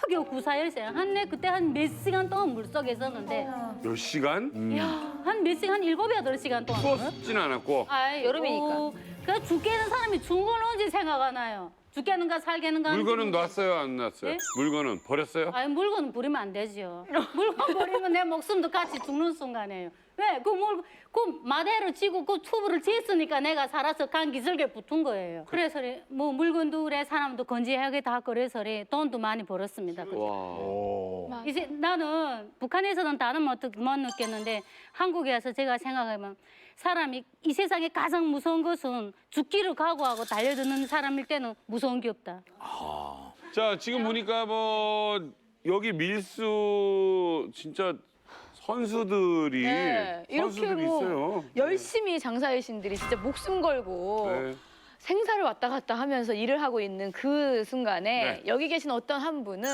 겨우 구사했어요. 그때 한 몇 시간 동안 물속에 있었는데. 몇 시간? 한 몇 시간, 7, 8시간 동안. 추웠진 않았고. 아, 여름이니까. 그 죽게는 사람이 죽은 걸 언제 생각 안 나요? 죽게는가 살게는가. 물건은 놨어요, 안 놨어요? 네? 물건은 버렸어요? 아니, 물건은 버리면 안 되죠. 물건 버리면 내 목숨도 같이 죽는 순간이에요. 왜? 그 마대를 치고 그 튜브를 쳤으니까 내가 살아서 간 기슭에 붙은 거예요. 그래서 뭐 물건도 그래 사람도 건지하게 다 그래서 돈도 많이 벌었습니다. 와. 이제 나는 북한에서는 다른 못 느꼈는데 한국에 와서 제가 생각하면 사람이 이 세상에 가장 무서운 것은 죽기를 각오하고 달려드는 사람일 때는 무서운 게 없다. 자, 지금 보니까 뭐 여기 밀수 진짜 선수들이 네, 이렇게 선수들이 뭐 있어요. 열심히 장사의 신들이 진짜 목숨 걸고 네. 생사를 왔다 갔다 하면서 일을 하고 있는 그 순간에 네. 여기 계신 어떤 한 분은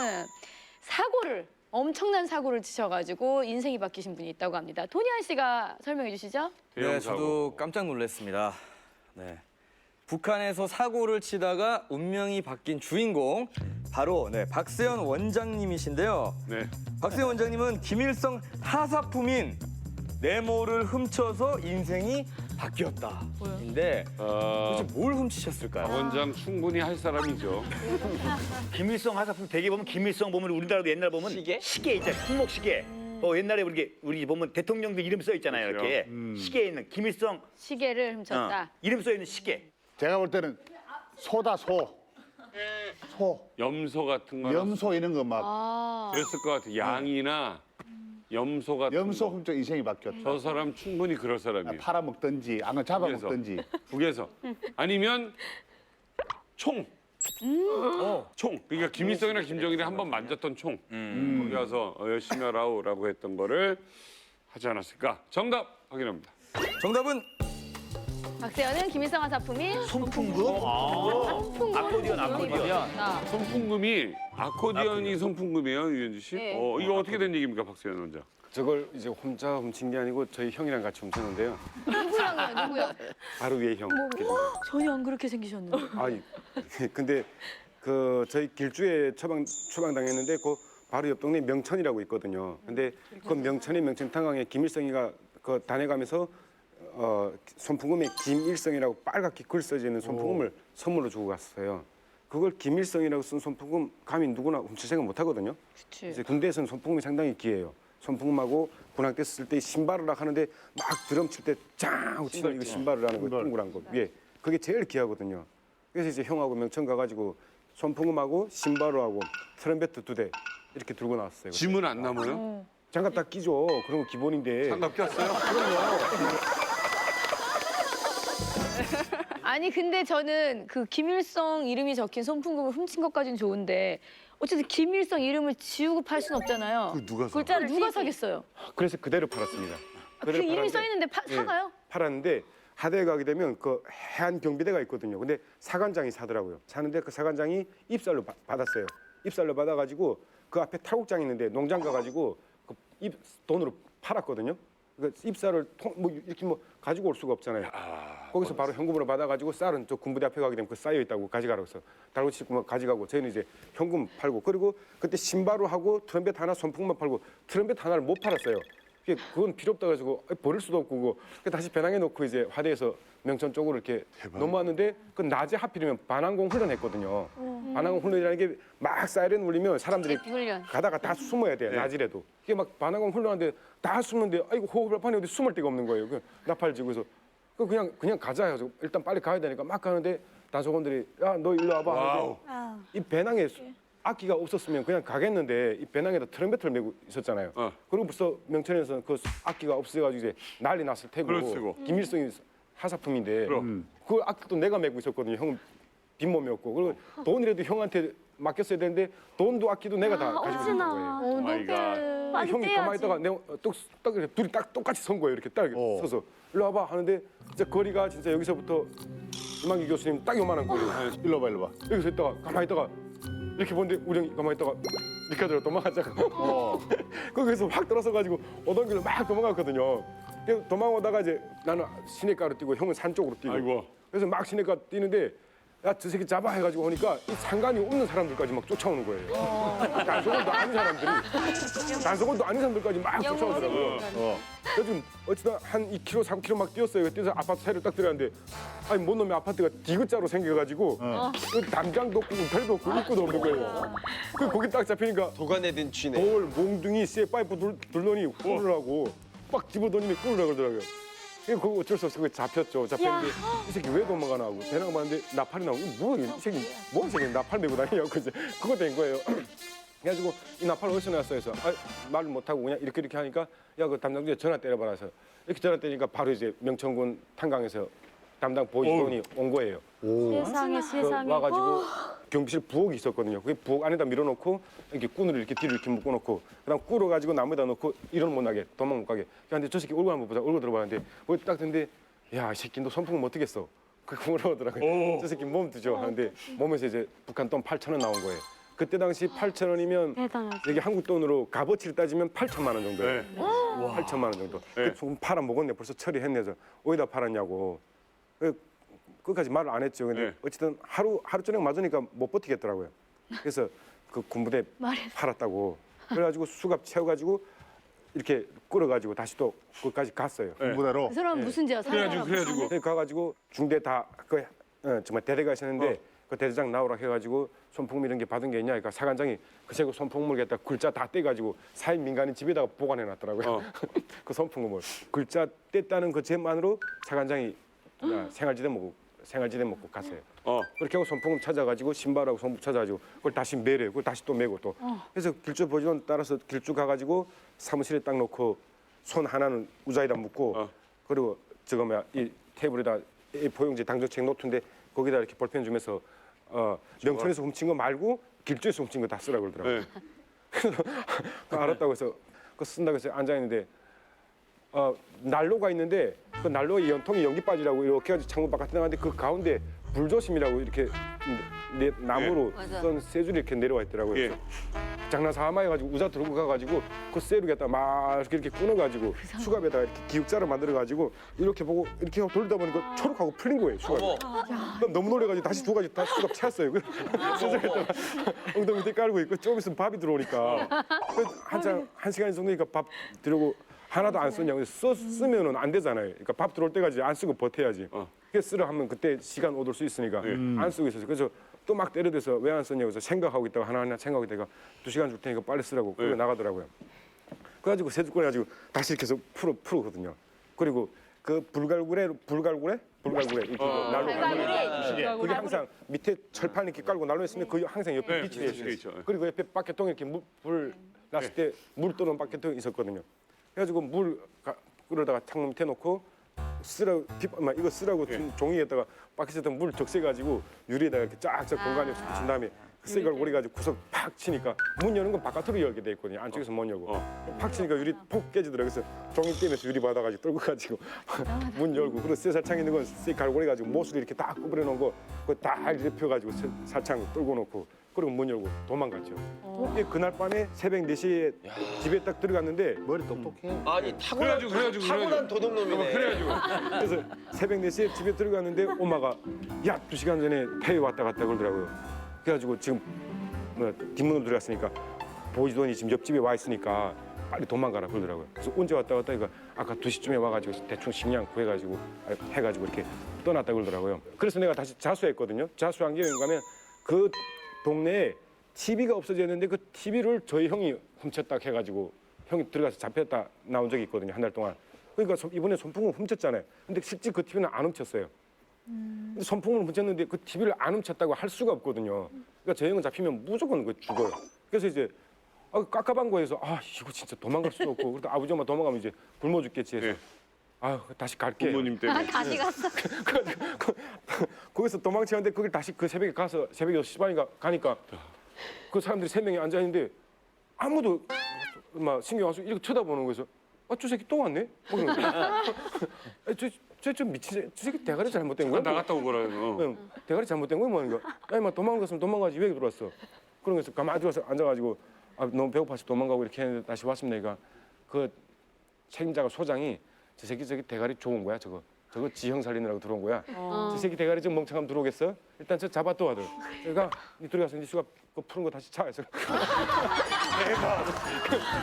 엄청난 사고를 치셔가지고 인생이 바뀌신 분이 있다고 합니다. 도니안 씨가 설명해 주시죠. 네, 저도 깜짝 놀랐습니다. 네. 북한에서 사고를 치다가 운명이 바뀐 주인공 바로 박세현 원장님이신데요. 네. 박세현 원장님은 김일성 하사품인 네모를 훔쳐서 인생이 바뀌었다인데 도대체 뭘 훔치셨을까요? 원장 충분히 할 사람이죠. 김일성 하사품 대개 보면 김일성 보면 우리나라도 옛날 보면 시계 있잖아요. 품목 시계. 옛날에 우리 보면 대통령도 이름 써 있잖아요. 이렇게 시계에 있는 김일성 시계를 훔쳤다. 이름 써 있는 시계. 제가 볼 때는 소다 소. 염소 같은 거. 염소 이런 거 막. 그랬을 것 같아. 양이나 염소 같은 염소 거. 훔쳐 인생이 바뀌었다. 저 사람 충분히 그럴 사람이에요. 팔아먹든지 아니면 잡아먹든지. 북에서. 아니면 총. 총. 그러니까 김일성이나 김정일이 한번 만졌던 총. 거기 와서 열심히 하라고 했던 거를 하지 않았을까? 정답 확인합니다. 정답은 박세현은 김일성 하사품인 손풍금? 아코디언. 손풍금이 아코디언이 손풍금이에요, 유현주 씨? 네. 이거 어떻게 된 얘기입니까, 박세현 원장? 저걸 이제 혼자 훔친 게 아니고 저희 형이랑 같이 훔쳤는데요. 누구요? 바로 위에 형. 전혀 안 그렇게 생기셨는데. 아니 근데 그 저희 길주에 처방당했는데 그 바로 옆 동네 명천이라고 있거든요. 근데 그 명천 탄광에 김일성이가 그 다녀가면서 손풍금에 김일성이라고 빨갛게 글 써져 있는 손풍금을 선물로 주고 갔어요. 그걸 김일성이라고 쓴 손풍금 감히 누구나 훔칠 생각 못 하거든요. 이제 군대에서는 손풍금이 상당히 귀해요. 손풍금하고 군악 때 쓸 때 신발을 하는데 막 드럼 칠 때 짱 하고 치는 이거 신발을 하는 거 동그란 거 위에 그게 제일 귀하거든요. 그래서 이제 형하고 명천 가가지고 손풍금하고 신발하고 트럼펫 2대 이렇게 들고 나왔어요. 짐은 안 남아요? 장갑 다 끼죠. 그런 거 기본인데. 장갑 꼈어요? 아니 근데 저는 그 김일성 이름이 적힌 손풍금을 훔친 것까지는 좋은데 어쨌든 김일성 이름을 지우고 팔 순 없잖아요. 그 누가 사? 글자를 누가 사겠어요? 그래서 그대로 팔았습니다. 그 이름이 써 있는데 사가요? 팔았는데 하대에 가게 되면 그 해안 경비대가 있거든요. 근데 사관장이 사더라고요. 사는데 그 사관장이 입살로 받았어요. 입살로 받아가지고 그 앞에 탈곡장 있는데 농장 가가지고 그 돈으로 팔았거든요. 그 입살을 이렇게 가지고 올 수가 없잖아요. 거기서 바로 현금으로 받아가지고 쌀은 저 군부대 앞에 가게 되면 그 쌓여 있다고 가져가라고 해서 달고 싣고 가져가고 저희는 이제 현금 팔고 그리고 그때 신바로 하고 트럼펫 하나 손풍만 팔고 트럼펫 하나를 못 팔았어요. 그건 필요 없다 가지고 버릴 수도 없고 그거 다시 배낭에 넣고 이제 화대에서 명천 쪽으로 이렇게 넘어왔는데 그 낮에 하필이면 반항공 훈련했거든요. 반항공 훈련이라는 게 막 사이렌 울리면 사람들이 가다가 다 숨어야 돼요. 낮이라도. 이게 막 반항공 훈련하는데 다 숨는데 아이고 호흡을 하니 어디 숨을 데가 없는 거예요. 그 나팔지고 해서 그냥 가자 해서 일단 빨리 가야 되니까 막 가는데 단속원들이 야 너 일로 와봐. 하는데 이 배낭에 악기가 없었으면 그냥 가겠는데 이 배낭에다 트럼펫을 메고 있었잖아요. 그리고 벌써 명천에서는 그 악기가 없어가지고 이제 난리 났을 테고 김일성이 하사품인데 그 악기도 내가 메고 있었거든요. 형은 빈몸이었고 그리고 돈이라도 형한테 맡겼어야 되는데 돈도 악기도 내가 다 가지고 있는 거예요. 형이 가만히 있다가 내가 딱 이렇게 둘이 딱 똑같이 선 거예요. 이렇게 딱 서서 일로 와봐 하는데 진짜 거리가 진짜 여기서부터 이만기 교수님 딱 요만한 거예요. 일로 와봐. 여기서 있다가 가만히 있다가 이렇게 보는데 우리 형이 가만히 있다가 이렇게 하더라고 도망가자고. 거기서 확 들어서가지고 오던 길로 막 도망갔거든요. 도망오다가 이제 나는 시내가로 뛰고 형은 산 쪽으로 뛰고. 그래서 막 시내가 뛰는데 야 저 새끼 잡아 해가지고 오니까 이 상관이 없는 사람들까지 막 쫓아오는 거예요. 단속원도 아닌 사람들까지 막 쫓아오더라고요. 그래서 어쩌다 한 2km, 3km 막 뛰었어요. 뛰어서 아파트 사이를 딱 들어갔는데 아니 뭔 놈의 아파트가 디귿자로 생겨가지고 그 담장도 없고 울타리도 없고 입구도 없는 거예요. 그 거기 딱 잡히니까 도가내든 쥐네. 돌, 몽둥이, 쇠 파이프 둘러니 끌으라고 막 집어던지면 끌으라 그러더라고요. 그거 어쩔 수 없어. 그거 잡혔죠. 잡혔는데 이 새끼 왜 도망가나 하고 배낭 봤는데 나팔이 나오고 이 새끼 뭔 새끼 나팔 메고 다니냐고 그거 된 거예요. 그래가지고 이 나팔 어디서 났어 해서 말을 못하고 그냥 이렇게 하니까 야 그 담당주에 전화 때려봐라 해서 이렇게 전화 때리니까 바로 이제 명천군 탄강에서 담당 보이스톤이 온 거예요. 세상에 세상에. 와가지고 경비실 부엌이 있었거든요. 그 부엌 안에다 밀어놓고 이렇게 꾼을 이렇게 뒤로 이렇게 묶어놓고 그다음 꿇어가지고 나무에다 놓고 이런 못 나게 도망 못 가게. 근데 저 새끼 얼굴 한번 보자. 얼굴 들어봤는데 딱 듣는데 야 이 새끼 너 손풍은 어떻게 했어? 그렇게 물어보더라고요. 저 새끼 몸 드죠 하는데 몸에서 이제 북한 돈 8,000원 나온 거예요. 그때 당시 8,000원이면 여기 한국 돈으로 값어치를 따지면 8천만 원 정도예요. 8천만 원 정도. 조금 팔아 먹었네. 벌써 처리했네. 서 어디다 팔았냐고. 끝까지 말을 안 했죠. 근데 어쨌든 하루 저녁 맞으니까 못 버티겠더라고요. 그래서 그 군부대 팔았다고. 그래가지고 수갑 채워가지고 이렇게 끌어가지고 다시 또 거기까지 갔어요. 군부대로. 그 사람은 무슨 죄야? 그래가지고 가가지고 중대 다 정말 대대가 있었는데 그 대대장 나오라 해가지고 손풍물 이런 게 받은 게 있냐? 그러니까 사관장이 그 새고 손풍물 갖다 글자 다 떼가지고 사인 민간인 집에다가 보관해놨더라고요. 그 손풍물 글자 뗐다는 그 죄만으로 사관장이 생활지대 먹고 갔어요. 그렇게 하고 손풍금 찾아가지고 신발하고 손목 찾아가지고 그걸 다시 매래요. 그걸 다시 또 매고 또. 그래서 길주 보지원 따라서 길주 가가지고 사무실에 딱 놓고 손 하나는 우자에다 묶고 그리고 이 테이블에다 포용지 당정책 노트인데 거기다 이렇게 볼펜 주면서 명천에서 훔친 거 말고 길주에서 훔친 거 다 쓰라고 그러더라고요. 그래서 알았다고 해서 그거 쓴다고 해서 앉아 있는데 난로가 있는데 그 난로에 연통이 연기 빠지라고 이렇게 해가지고 창문 바깥에 나가는데 그 가운데 불조심이라고 이렇게 나무로 썬 쇠줄이 이렇게 내려와 있더라고요. 그래서 장난삼아 해가지고 우자 들고 가가지고 그 쇠를 갖다 막 이렇게 끊어가지고 수갑에다가 이렇게 기역자를 만들어가지고 이렇게 보고 이렇게 하고 돌리다 보니까 초록하고 풀린 거예요. 수갑이. 그럼 너무 놀래가지고 다시 두 가지 다 수갑 채웠어요. 수저에다가 엉덩이 밑에 깔고 있고 좀 있으면 밥이 들어오니까 한 시간 정도니까 밥 들고 하나도 안 썼냐고 쓰면은 안 되잖아요. 그러니까 밥 들어올 때까지 안 쓰고 버텨야지. 그래서 쓰려 하면 그때 시간 얻을 수 있으니까 안 쓰고 있었어요. 그래서 또 막 때려대서 왜 안 썼냐고 해서 생각하고 있다가 하나하나 생각하고 있다가 2시간 줄 테니까 빨리 쓰라고 그러고 나가더라고요. 그래가지고 세 줄 꺼내가지고 다시 이렇게 해서 풀거든요. 그리고 그 불갈구레 난로 그게 항상 밑에 철판 이렇게 깔고 난로 했으면 그 항상 옆에 빛이 있어요. 그리고 옆에 바켓통에 이렇게 불 났을 때 물 떠는 바켓통이 있었거든요. 그래가지고 물 끓여다가 창문 밑에 놓고 이거 쓰라고 종이에다가 바켓에다 물 적셔가지고 유리에다가 이렇게 쫙쫙 공간에 붙인 다음에 쇠갈 오래가지고 구석 팍 치니까 문 여는 건 바깥으로 열게 돼 있거든요. 안쪽에서 못 열고 팍 치니까 유리 푹 깨지더라고요. 그래서 종이 떼면서 유리 받아가지고 떨고 가지고 문 열고 그리고 쇠살창 있는 건 쇠갈 오래가지고 못을 이렇게 딱 구부려 놓은 거 그거 다 이렇게 펴가지고 살창 떨고 놓고 그리고 문 열고 도망갔죠. 그날 밤에 새벽 4시에 집에 딱 들어갔는데 머리 똑똑해. 아니 타고난 도둑놈이네. 그래서 새벽 4시에 집에 들어갔는데 엄마가 야 2시간 전에 폐에 왔다 갔다 그러더라고요. 그래가지고 지금 뭐 뒷문으로 들어갔으니까 보이더니 지금 옆집에 와 있으니까 빨리 도망가라 그러더라고요. 그래서 언제 왔다 갔다 하니까 아까 2시쯤에 와가지고 대충 식량 구해가지고 해가지고 이렇게 떠났다 그러더라고요. 그래서 내가 다시 자수했거든요. 자수한 게 뭔가면 그 동네에 TV가 없어졌는데 그 TV를 저희 형이 훔쳤다 해가지고 형이 들어가서 잡혔다 나온 적이 있거든요. 한 달 동안. 그러니까 이번에 손풍을 훔쳤잖아요. 근데 실제 그 TV는 안 훔쳤어요. 근데 손풍을 훔쳤는데 그 TV를 안 훔쳤다고 할 수가 없거든요. 그러니까 저 형은 잡히면 무조건 그 죽어요. 그래서 이제 깝깝한거에서 이거 진짜 도망갈 수도 없고 그러다 아버지 엄마 도망가면 이제 굶어 죽겠지 해서 다시 갈게. 부모님 때문에. 다시 갔어. 거기서 도망치는데 거길 다시 그 새벽에 가서 새벽 6시 반인가 가니까 그 사람들이 3명이 앉아 있는데 아무도 막 신경 안 쓰고 이렇게 쳐다보는 거에서 저 새끼 또 왔네? 저 미친 저 새끼 대가리 잘못된 거야? 나갔다 오거라요. 대가리 잘못된 거야 뭐니까? 아니 막 도망갔으면 도망가지 왜 들어왔어? 그런 거에서 가만히 들어서 앉아가지고 너무 배고파서 도망가고 이렇게 했는데 다시 왔습니다. 그러니까 그 책임자가 소장이 저 새끼 저기 대가리 좋은 거야 저거 지형 살리느라고 들어온 거야. 저 새끼 대가리 좀 멍청하면 들어오겠어? 일단 저 잡아 또 하들. 그러니까 니 들어가서 니 수갑 그 푸른 거 다시 차 해서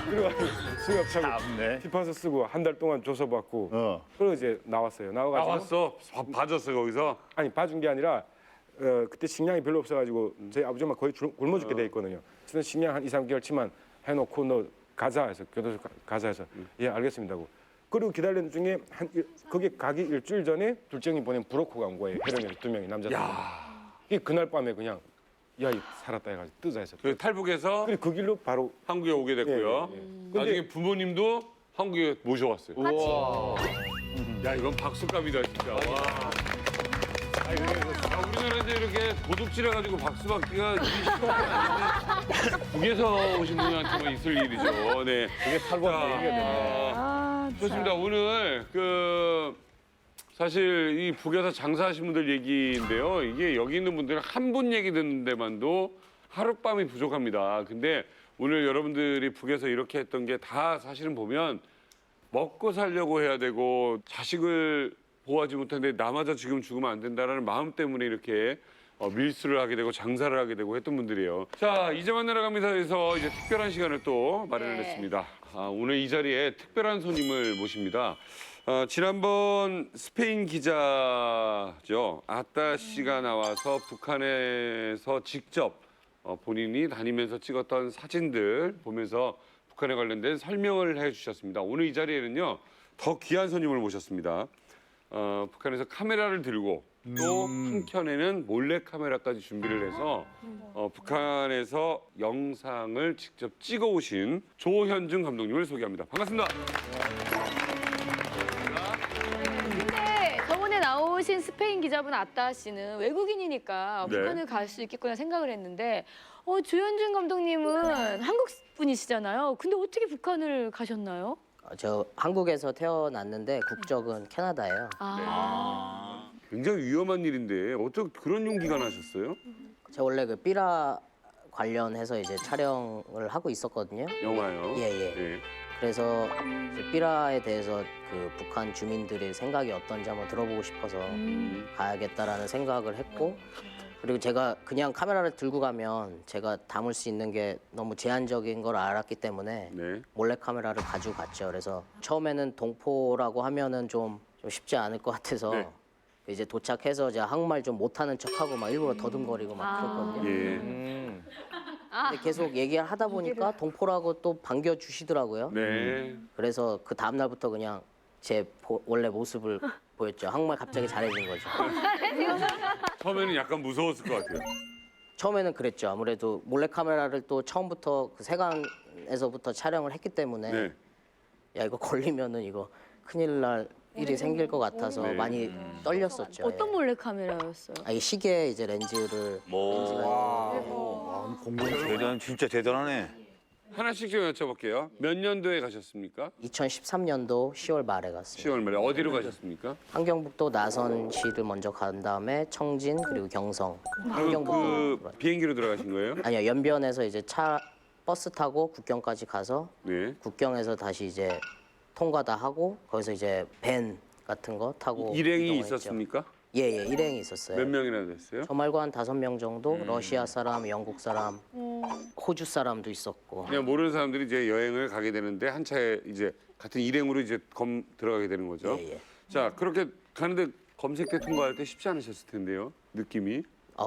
들어가서 수갑 차고 피파서 쓰고 한 달 동안 조서 받고 그리고 이제 나왔어요. 나왔어? 봐줬어 거기서? 아니 봐준 게 아니라 그때 식량이 별로 없어가지고 저희 아버지 엄마 거의 굶어 죽게 돼 있거든요. 그래서 식량 한 2, 3개월치만 해놓고 너 가자 해서 교도소 가자 해서 예 알겠습니다 하고 그리고 기다리는 중에 거기 가기 일주일 전에 둘째 형이 보낸 브로커가 온 거예요. 혜령이 2명이 남자 2명. 이게 그날 밤에 그냥 야 이거 살았다 해가지고 뜨자 해서 탈북해서 그리고 그 길로 바로 한국에 오게 됐고요. 나중에 부모님도 한국에 모셔왔어요. 야 이건 박수감이다 진짜. 와. 우리나라에서 이렇게 도둑질해가지고 박수 받기가 북에서 오신 분한테만 있을 일이죠. 네. 이게 탈북 좋습니다. 오늘 사실 이 북에서 장사하신 분들 얘기인데요. 이게 여기 있는 분들은 한 분 얘기 듣는 데만도 하룻밤이 부족합니다. 근데 오늘 여러분들이 북에서 이렇게 했던 게 다 사실은 보면 먹고 살려고 해야 되고 자식을 보호하지 못하는데 나마저 지금 죽으면 안 된다라는 마음 때문에 이렇게 밀수를 하게 되고 장사를 하게 되고 했던 분들이에요. 자, 이제 만나러 갑니다에서 이제 특별한 시간을 또 마련을 했습니다. 오늘 이 자리에 특별한 손님을 모십니다. 지난번 스페인 기자죠. 아따 씨가 나와서 북한에서 직접 본인이 다니면서 찍었던 사진들 보면서 북한에 관련된 설명을 해주셨습니다. 오늘 이 자리에는요. 더 귀한 손님을 모셨습니다. 북한에서 카메라를 들고 또 한켠에는 몰래 카메라까지 준비를 해서 북한에서 영상을 직접 찍어 오신 조현중 감독님을 소개합니다. 반갑습니다. 근데 저번에 나오신 스페인 기자분 아따 씨는 외국인이니까 네. 북한을 갈 수 있겠구나 생각을 했는데 조현중 감독님은 한국 분이시잖아요. 근데 어떻게 북한을 가셨나요? 저 한국에서 태어났는데 국적은 캐나다예요. 굉장히 위험한 일인데 어떻게 그런 용기가 나셨어요? 제가 원래 그 삐라 관련해서 이제 촬영을 하고 있었거든요. 영화요? 예. 그래서 이제 삐라에 대해서 그 북한 주민들의 생각이 어떤지 한번 들어보고 싶어서 가야겠다라는 생각을 했고 그리고 제가 그냥 카메라를 들고 가면 제가 담을 수 있는 게 너무 제한적인 걸 알았기 때문에 몰래 카메라를 가지고 갔죠. 그래서 처음에는 동포라고 하면은 좀 쉽지 않을 것 같아서 이제 도착해서 제가 한국말 좀 못하는 척하고 막 일부러 더듬거리고 막 그랬거든요. 근데 계속 얘기를 하다 보니까 동포라고 또 반겨주시더라고요. 그래서 그 다음 날부터 그냥 제 원래 모습을 보였죠. 한국말 갑자기 잘해진 거죠. 처음에는 약간 무서웠을 것 같아요. 처음에는 그랬죠. 아무래도 몰래카메라를 또 처음부터 그 세관에서부터 촬영을 했기 때문에 야 이거 걸리면은 이거 큰일 날 일이 생길 것 같아서 많이 떨렸었죠. 어떤 몰래 카메라였어요? 이 시계 이제 렌즈가 공공 진짜 대단하네. 하나씩 좀 여쭤볼게요. 몇 년도에 가셨습니까? 2013년도 10월 말에 갔어요. 10월 말에 어디로 가셨습니까? 함경북도 나선시를 먼저 간 다음에 청진 그리고 경성. 그 비행기로 들어가신 거예요? 아니요, 연변에서 이제 버스 타고 국경까지 가서 네. 국경에서 다시 이제 통과 다 하고 거기서 이제 벤 같은 거 타고 일행이 이동을 했죠. 있었습니까? 예, 일행이 있었어요. 몇 명이나 됐어요? 저 말고 한 5명 정도. 러시아 사람, 영국 사람, 호주 사람도 있었고. 그냥 모르는 사람들이 이제 여행을 가게 되는데 한 차에 이제 같은 일행으로 이제 들어가게 되는 거죠. 예. 자, 그렇게 가는데 검색대 통과할 때 쉽지 않으셨을 텐데요. 느낌이.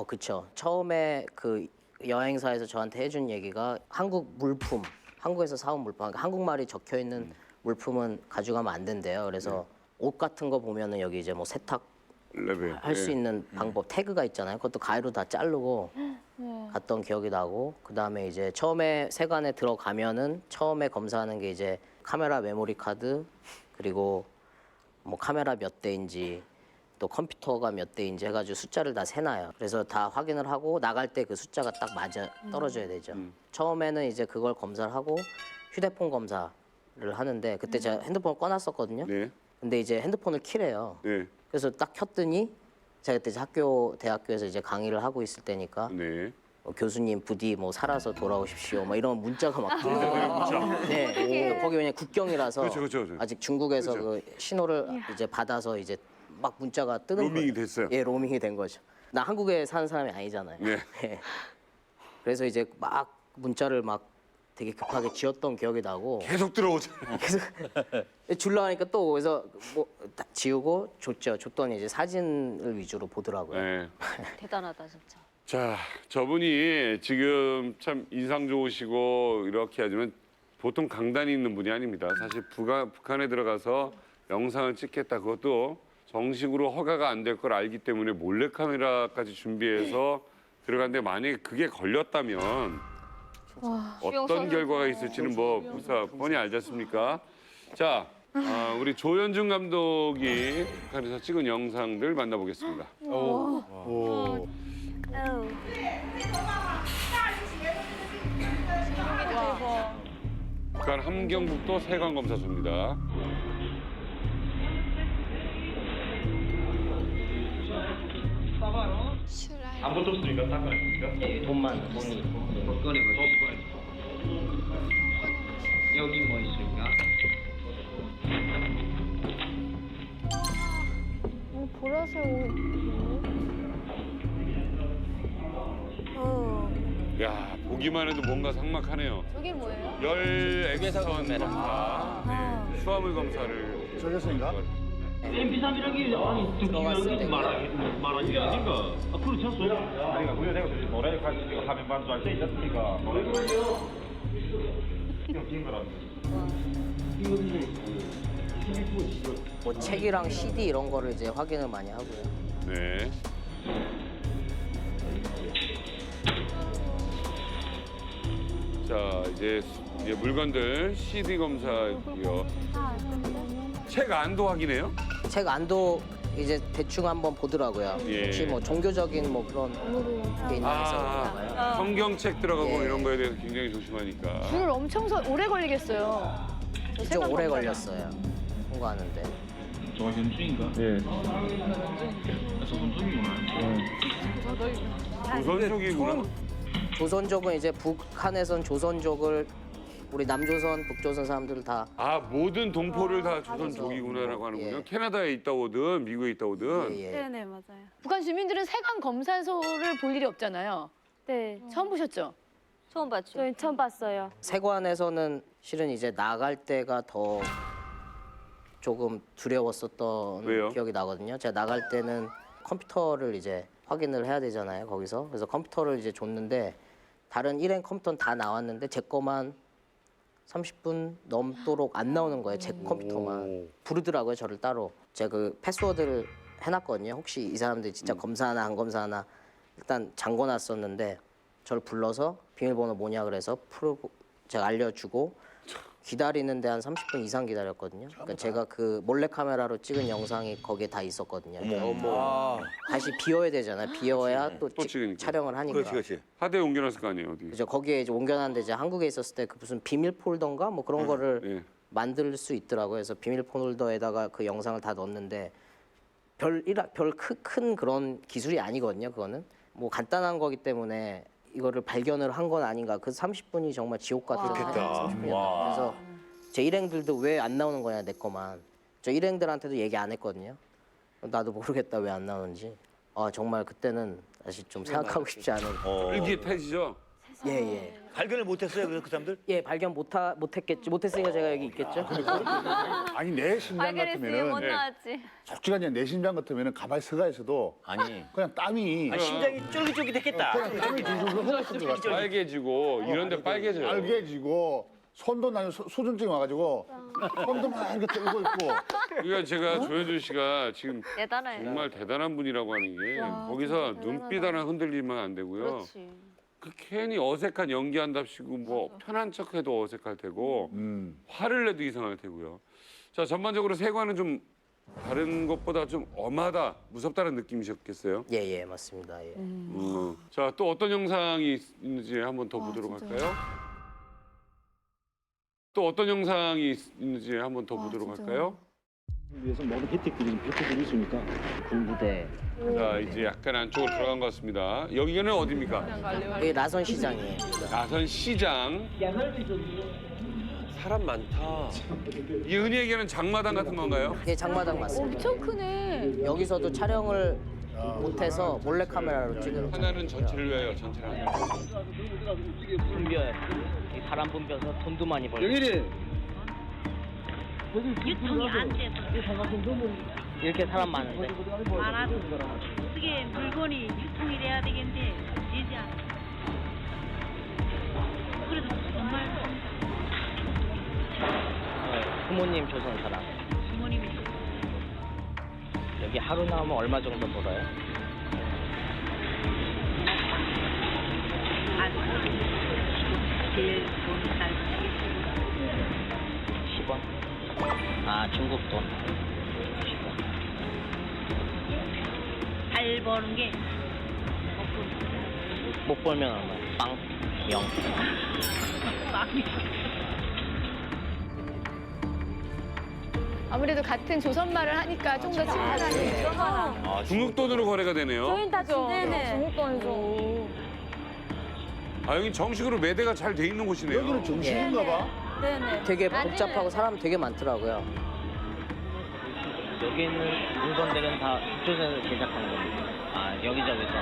그쵸. 처음에 그 여행사에서 저한테 해준 얘기가 한국 물품, 한국에서 사온 물품, 그러니까 한국말이 적혀 있는 물품은 가져가면 안 된대요. 그래서 옷 같은 거 보면은 여기 이제 뭐 세탁 레벨. 할 수 예. 있는 방법 태그가 있잖아요. 그것도 가위로 다 자르고 갔던 기억이 나고 그다음에 이제 처음에 세관에 들어가면은 처음에 검사하는 게 이제 카메라 메모리 카드 그리고 뭐 카메라 몇 대인지 또 컴퓨터가 몇 대인지 해가지고 숫자를 다 세놔요. 그래서 다 확인을 하고 나갈 때 그 숫자가 딱 맞아 떨어져야 되죠. 처음에는 이제 그걸 검사를 하고 휴대폰 검사를 하는데 그때 제가 핸드폰을 꺼놨었거든요. 네. 근데 이제 핸드폰을 키래요. 네. 그래서 딱 켰더니 제가 그때 이제 대학교에서 이제 강의를 하고 있을 때니까 네. 교수님 부디 뭐 살아서 돌아오십시오. 막 이런 문자가 막 들어요. 네. 거기 왜냐 국경이라서 그렇죠. 아직 중국에서 그 신호를 이제 받아서 이제 막 문자가 뜨는 로밍이 거예요. 됐어요. 예, 로밍이 된 거죠. 나 한국에 사는 사람이 아니잖아요. 네. 예. 그래서 이제 막 문자를 막 되게 급하게 지웠던 기억이 나고 계속 들어오잖아요. 줄라 하니까 또 그래서 뭐 딱 지우고 줬더니 이제 사진을 위주로 보더라고요. 네. 대단하다 진짜. 자, 저분이 지금 참 인상 좋으시고 이렇게 하지만 보통 강단이 있는 분이 아닙니다. 사실 북한에 들어가서 영상을 찍겠다 그것도 정식으로 허가가 안 될 걸 알기 때문에 몰래카메라까지 준비해서 들어갔는데 만약에 그게 걸렸다면 어떤 결과가 있을지는 뭐 뻔히 알지 않습니까? 자, 우리 조현중 감독이 북한에서 찍은 영상들 만나보겠습니다. 북한 함경북도 세관검사소입니다. 안 붙었으니까 닦아냈습니까? 돈이. 여기 뭐 있습니까? 보라색 옷. 야, 보기만 해도 뭔가 삭막하네요. 저게 뭐예요? 열 액션 검사, 네, 수화물 검사를. 저격수인가? MP3이라기 아니 듣기면 말하는 게 아닌가? 그렇지 않아요? 아니 그래 내가 노래 같이 화면 반주할 때 있지 않습니까? 노래 긴 거라는데. 뭐 책이랑 CD 이런 거를 이제 확인을 많이 하고요. 네. 자, 이제 물건들 CD 검사고요. 책 안도 확인해요? 책 안도 이제 대충 한번 보더라고요. 예. 혹시 뭐 종교적인 뭐 그런 게 있나 해서 그런가요? 성경책 들어가고 예. 이런 거에 대해서 굉장히 조심하니까. 줄을 엄청 오래 걸리겠어요. 좀 오래 걸렸어요. 통과하는데. 조현중인가? 예. 조선족이구나. 조선족은 이제 북한에선 조선족을 우리 남조선, 북조선 사람들 다 아, 모든 동포를 다 조선족이구나라고 하는군요. 캐나다에 있다 오든 미국에 있다 오든. 네네 맞아요. 북한 주민들은 세관 검사소를 볼 일이 없잖아요. 네. 처음 보셨죠? 처음 봤죠. 저희 처음 봤어요. 세관에서는 실은 이제 나갈 때가 더 조금 두려웠었던 왜요? 기억이 나거든요. 제가 나갈 때는 컴퓨터를 이제 확인을 해야 되잖아요. 거기서. 그래서 컴퓨터를 이제 줬는데 다른 일행 컴퓨터는 다 나왔는데 제 거만 30분 넘도록 안 나오는 거예요. 제 컴퓨터만. 부르더라고요. 저를 따로. 제가 그 패스워드를 해놨거든요. 혹시 이 사람들이 진짜 검사하나 안 검사하나 일단 잠궈놨었는데 저를 불러서 비밀번호 뭐냐 그래서 제가 알려주고 기다리는데 한 30분 이상 기다렸거든요. 그러니까 제가 그 몰래 카메라로 찍은 영상이 거기에 다 있었거든요. 다시 비워야 되잖아요. 비워야 또 찍으니까. 촬영을 하니까. 그렇지. 하대에 옮겨놨을 거 아니에요, 어디? 그죠. 거기에 이제 옮겨놨는데 이제 한국에 있었을 때 그 무슨 비밀 폴더인가 뭐 그런 거를 예. 만들 수 있더라고요. 그래서 비밀 폴더에다가 그 영상을 다 넣었는데 별 큰 그런 기술이 아니거든요. 그거는 뭐 간단한 거기 때문에 이거를 발견을 한 건 아닌가. 그 30분이 정말 지옥 같은 그렇겠다. 30분이었다. 와. 그래서 제 일행들도 왜 안 나오는 거냐 내 거만. 저 일행들한테도 얘기 안 했거든요. 나도 모르겠다 왜 안 나오는지. 아 정말 그때는 다시 좀 생각하고 싶지 않은. 일기예태지죠? 예예. 발견을 못했어요 그 사람들? 예 발견 못했겠지. 못했으니까 제가 여기 있겠죠. 아니 내 심장 발견했으면 못 같으면은 나왔지. 솔직하게 내 심장 같으면은 가만히 서가 있어도 아니. 그냥 땀이 심장이 쫄깃쫄깃했겠다. 그냥 땀이 줄줄 흘렀을 것 같아. 빨개지고 이런데 빨개져요. 빨개지고 손도 나는 수준증 와가지고 손도 막 이렇게 떨고 있고. 그러니까 제가 조현준 씨가 지금 대단해. 정말 대단한 분이라고 하는 게 거기서 눈빛 하나 흔들리면 안 되고요. 그렇지. 그 괜히 어색한 연기한답시고 뭐 편한 척해도 어색할 테고 화를 내도 이상할 테고요. 자 전반적으로 세관은 좀 다른 것보다 좀 엄하다, 무섭다는 느낌이셨겠어요? 예예 맞습니다. 예. 자 또 어떤 영상이 있는지 한번 더 보도록 할까요? 또 어떤 영상이 있는지 한번 더 보도록 할까요? 위해서 모든 혜택들이 좀 혜택들이 있으니까 군부대. 자 이제 약간 안쪽으로 들어간 것 같습니다. 여기는 어디입니까? 여기 나선 시장이에요. 나선 시장. 사람 많다. 이게 흔히 얘기하는 장마당 같은 건가요? 예 장마당 맞습니다. 엄청 크네. 여기서도 촬영을 못해서 몰래 카메라로 찍은. 하나는 전체를 위하여 전체를 하나. 분별, 사람 분별서 돈도 많이 벌고. 유통이 안 돼서 이렇게 사람 많은데. 많아서 어떻게 물건이 유통이 돼야 되겠는데 되지 않아. 그래도 정말 부모님 조선 사람. 부모님이 여기 하루 나오면 얼마 정도 벌어요? 제일 좋은 날 10원? 아, 중국 돈. 10원. 잘 버는 게 못 벌면 얼마? 빵, 0. 아무래도 같은 조선말을 하니까 좀 더 친근하게. 중국 돈으로 거래가 되네요. 저희는 다 네네. 중국 돈이죠. 아 여기 정식으로 매대가 잘 돼 있는 곳이네요. 여기는 정식인가 봐. 네네. 되게 복잡하고 사람 되게 많더라고요. 여기 있는 물건들은 다 이쪽에서 제작한 겁니다. 아, 여기저기서.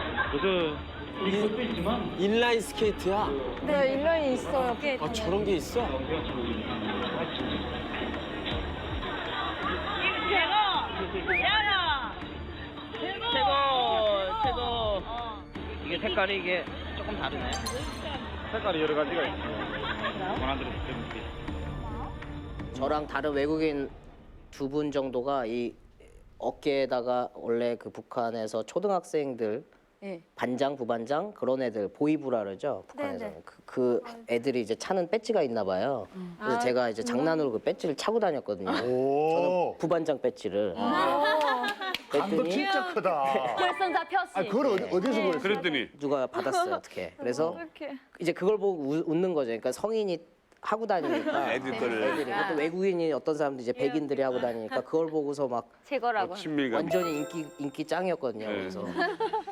인라인 스케이트야. 네, 인라인이 있어요. 아 저런 게 있어? 최고. 이게 색깔이 이게 조금 다르네. 색깔이 여러 가지가 있어요. 원하는 대로 저랑 다른 외국인 두 분 정도가 이 어깨에다가 원래 그 북한에서 초등학생들 예. 반장, 부반장 그런 애들 보이부라 그러죠. 북한에서는 그 애들이 이제 차는 배지가 있나 봐요. 그래서 제가 이제 장난으로 그 배지를 차고 다녔거든요. 저는 부반장 배지를. 감도 진짜 크다. 결선자 표시. 아 그걸 어디서 그랬어? 그랬더니 누가 받았어요 어떻게? 그래서 이제 그걸 보고 웃는 거죠. 그러니까 성인이 하고 다니니까 애들 거를. 애들이 또 외국인이 어떤 사람들 이제 백인들이 하고 다니니까 그걸 보고서 막 제거라고. 친밀감. 완전히 인기 짱이었거든요. 네. 그래서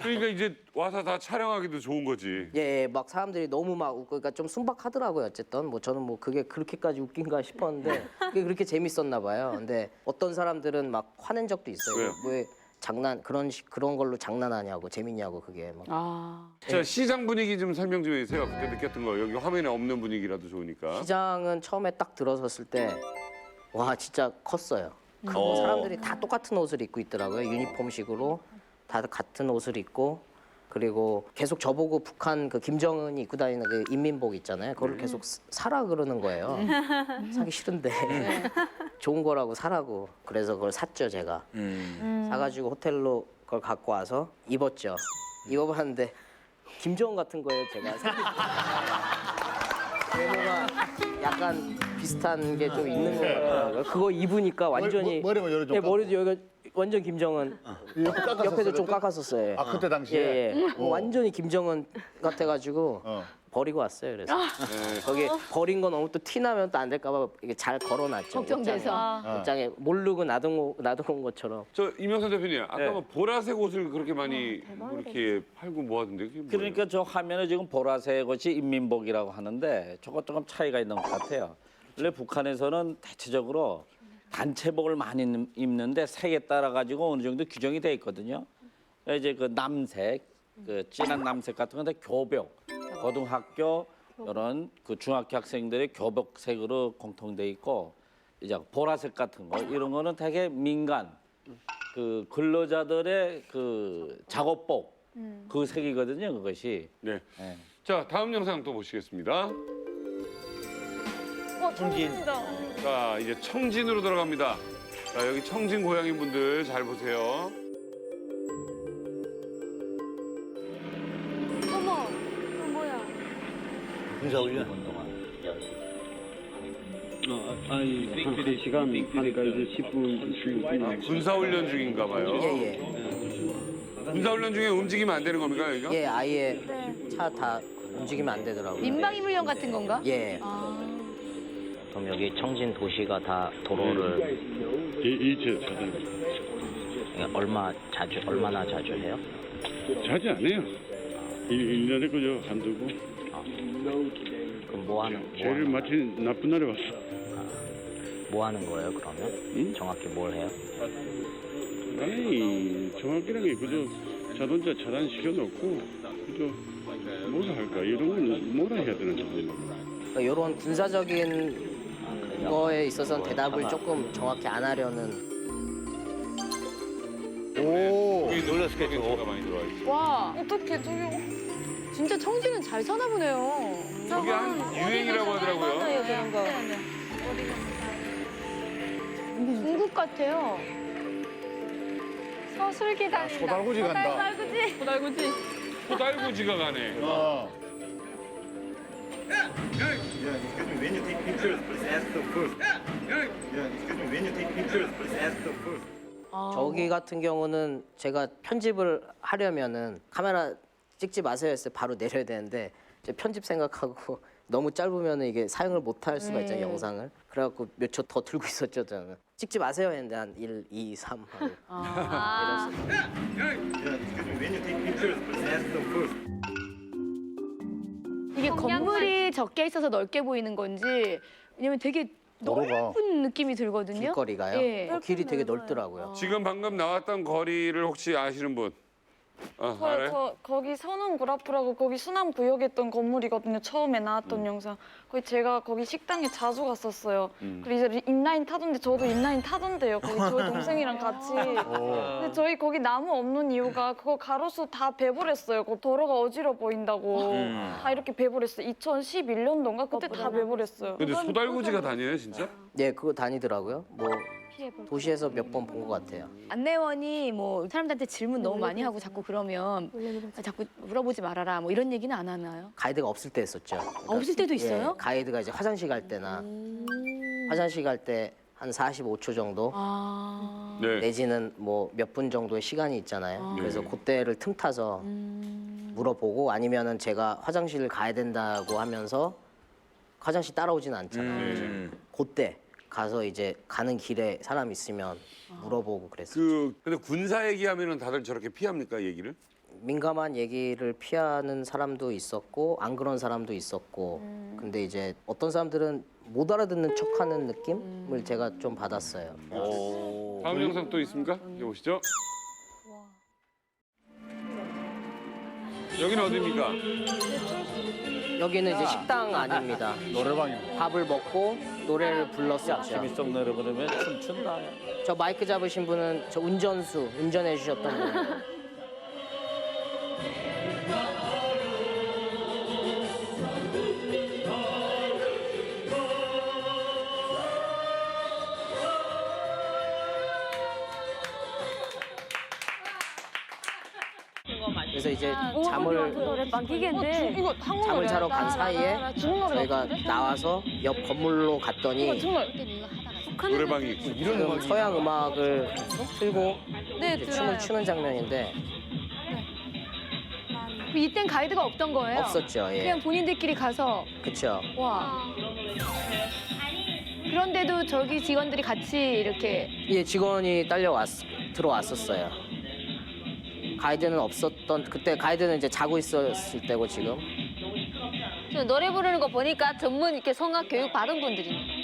그러니까 이제 와서 다 촬영하기도 좋은 거지. 예, 막 사람들이 너무 막 웃고 그러니까 좀 순박하더라고요. 어쨌든 뭐 저는 뭐 그게 그렇게까지 웃긴가 싶었는데 그게 그렇게 재밌었나 봐요. 근데 어떤 사람들은 막 화낸 적도 있어요. 왜요? 왜 장난 그런 걸로 장난하냐고 재밌냐고 그게 막. 자 시장 분위기 좀 설명 좀 해주세요. 그때 느꼈던 거 여기 화면에 없는 분위기라도 좋으니까. 시장은 처음에 딱 들어섰을 때 와 진짜 컸어요. 크고 사람들이 다 똑같은 옷을 입고 있더라고요. 유니폼식으로 다 같은 옷을 입고 그리고 계속 저보고 북한 그 김정은이 입고 다니는 그 인민복 있잖아요. 그걸 계속 사라 그러는 거예요. 사기 싫은데 좋은 거라고 사라고. 그래서 그걸 샀죠 제가. 사가지고 호텔로 그걸 갖고 와서 입었죠. 입어봤는데 김정은 같은 거예요 제가. 외모가 약간 비슷한 게 좀 있는 것 같더라고요. 그거 입으니까 완전히 머리만 열어 좀 네, 머리도 여기가 완전 김정은. 옆에도 좀 깎았었어요. 아, 그때 당시에? 예, 예. 완전히 김정은 같아가지고 버리고 왔어요. 그래서 거기 버린 거 너무 또 티나면 또 안 될까봐 이게 잘 걸어놨죠. 걱정돼서. 옷장에 모르고 놔둔 것처럼. 저 이명선 대표님, 아까 뭐 보라색 옷을 그렇게 많이 이렇게 팔고 모았는데 그게 뭐예요? 그러니까 저 화면에 지금 보라색 옷이 인민복이라고 하는데 저거 조금 차이가 있는 것 같아요. 원래 북한에서는 대체적으로 단체복을 많이 입는데 색에 따라 가지고 어느 정도 규정이 돼 있거든요. 이제 그 남색, 그 진한 남색 같은 건데 교복, 고등학교 이런 그 중학교 학생들의 교복색으로 공통돼 있고 이제 보라색 같은 거 이런 거는 되게 민간 그 근로자들의 그 작업복 그 색이거든요. 그것이. 네. 자, 다음 영상 또 보시겠습니다. 청진이다. 자, 이제 청진으로 들어갑니다. 자, 여기 청진 고향인 분들 잘 보세요. 어머, 이거 뭐야? 군사훈련. 아니, 확실히 시간 하니까 이제 10분. 군사훈련 중인가 봐요. 예. 군사훈련 중에 움직이면 안 되는 겁니까, 여기가? 예, 아예 차 다 움직이면 안 되더라고요. 민방위 훈련 같은 건가? 예. 그럼 여기 청진 도시가 다 도로를 이체 차단. 얼마나 자주 해요? 자주 안 해요. 1년에 그저 한두 번. 그럼 뭐 하는 죄를 마치 나쁜 날에 왔어. 뭐 하는 거예요 그러면? 정확히 뭘 해요? 아니, 정확히는 게 그저 자동차 차단시켜 놓고 그저 뭐라 할까 이런 건 뭐라 해야 되는지 모르겠어요. 이런 군사적인 거에 있어서는 대답을 조금 정확히 안 하려는. 오, 놀랐겠죠. 많이 들어와 있어. 와, 어떻게 저기 진짜 청진은 잘 사나 보네요. 저게 한 유행이라고 하더라고요. 맞아요, 저런 거. 중국 같아요. 서술기 다닌다. 소달구지 간다. 소달구지. 소달구지. 소달구지가 가네. When you take pictures, please ask the first. Excuse me, when you take pictures, please ask the first. 저기 같은 경우는 제가 편집을 하려면은 카메라 찍지 마세요 했을 때 바로 내려야 되는데 이제 편집 생각하고 너무 짧으면 이게 사용을 못 할 수가 있잖아요, 영상을. 그래갖고 몇 초 더 들고 있었죠, 저는. 찍지 마세요 했는데 한 1, 2, 3 하고. Excuse me, when you take pictures, please ask the first. 이게 건물이 적게 있어서 넓게 보이는 건지 왜냐면 되게 도로가. 넓은 느낌이 들거든요. 길거리가요? 예. 길이 되게 넓더라고요. 지금 방금 나왔던 거리를 혹시 아시는 분? 알아요? 저 거기 선원구라프라고 거기 수남구역에 있던 건물이거든요. 처음에 나왔던 영상. 거기 제가 거기 식당에 자주 갔었어요. 그리고 이제 인라인 타던데 저도 인라인 타던데요. 거기 저희 동생이랑 같이. 근데 저희 거기 나무 없는 이유가 그거 가로수 다 배불했어요. 그 도로가 어지러워 보인다고. 다 이렇게 배불했어요. 2011년도인가 그때 다 배불했어요. 근데 소달구지가 다녀요, 진짜? 네, 그거 다니더라고요. 뭐 도시에서 몇 번 본 것 같아요. 안내원이 뭐 사람들한테 질문 너무 많이 하고 자꾸 그러면 자꾸 물어보지 말아라 뭐 이런 얘기는 안 하나요? 가이드가 없을 때 했었죠. 그러니까, 없을 때도 있어요? 예, 가이드가 이제 화장실 갈 때나 화장실 갈 때 한 45초 정도 네. 내지는 뭐 몇 분 정도의 시간이 있잖아요. 그래서 그때를 틈타서 물어보고 아니면은 제가 화장실을 가야 된다고 하면서 화장실 따라오지는 않잖아요. 그때 가서 이제 가는 길에 사람 있으면 물어보고 그랬어요. 근데 군사 얘기하면은 다들 저렇게 피합니까, 얘기를? 민감한 얘기를 피하는 사람도 있었고 안 그런 사람도 있었고 근데 이제 어떤 사람들은 못 알아듣는 척하는 느낌을 제가 좀 받았어요. 다음 영상 또 있습니까? 여기 보시죠. 여기는 어디입니까? 여기는 이제 식당 아닙니다. 노래방입니다. 밥을 먹고 노래를 불렀었죠. 재밌어 노래 부르면 춤춘다. 저 마이크 잡으신 분은 저 운전해 주셨던 분이에요. 그래서 이제 그 노래방 기계인데. 이거 한국 잠을 노래. 자러 간 사이에 중국 노래 저희가 같은데? 나와서 옆 건물로 갔더니 노래방이 있고. 지금 서양 음악을 틀고 네, 이제 들어요. 춤을 추는 장면인데 이땐 가이드가 없던 거예요? 없었죠. 예. 그냥 본인들끼리 가서 그렇죠. 와. 그런데도 저기 직원들이 같이 이렇게 예, 직원이 들어왔었어요. 가이드는 없었던 그때 가이드는 이제 자고 있었을 때고 지금. 저 노래 부르는 거 보니까 전문 이렇게 성악 교육 받은 분들이네.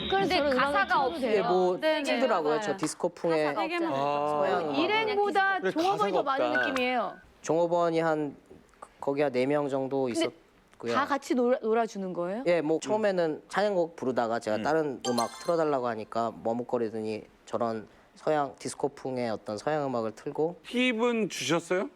근데 가사가 없어요. 예, 뭐 네, 뜨더라고요. 네. 저 디스코풍의 가사가 없어요. 서양 음악. 일행보다 그래, 종업원이 더 가사가 많은 없다. 느낌이에요. 종업원이 한 거기 한 4명 정도 있었고요. 다 같이 놀아주는 거예요? 예, 뭐 처음에는 찬양곡 부르다가 제가 다른 음악 틀어달라고 하니까 머뭇거리더니 저런 서양 디스코풍의 어떤 서양 음악을 틀고 팁은 주셨어요?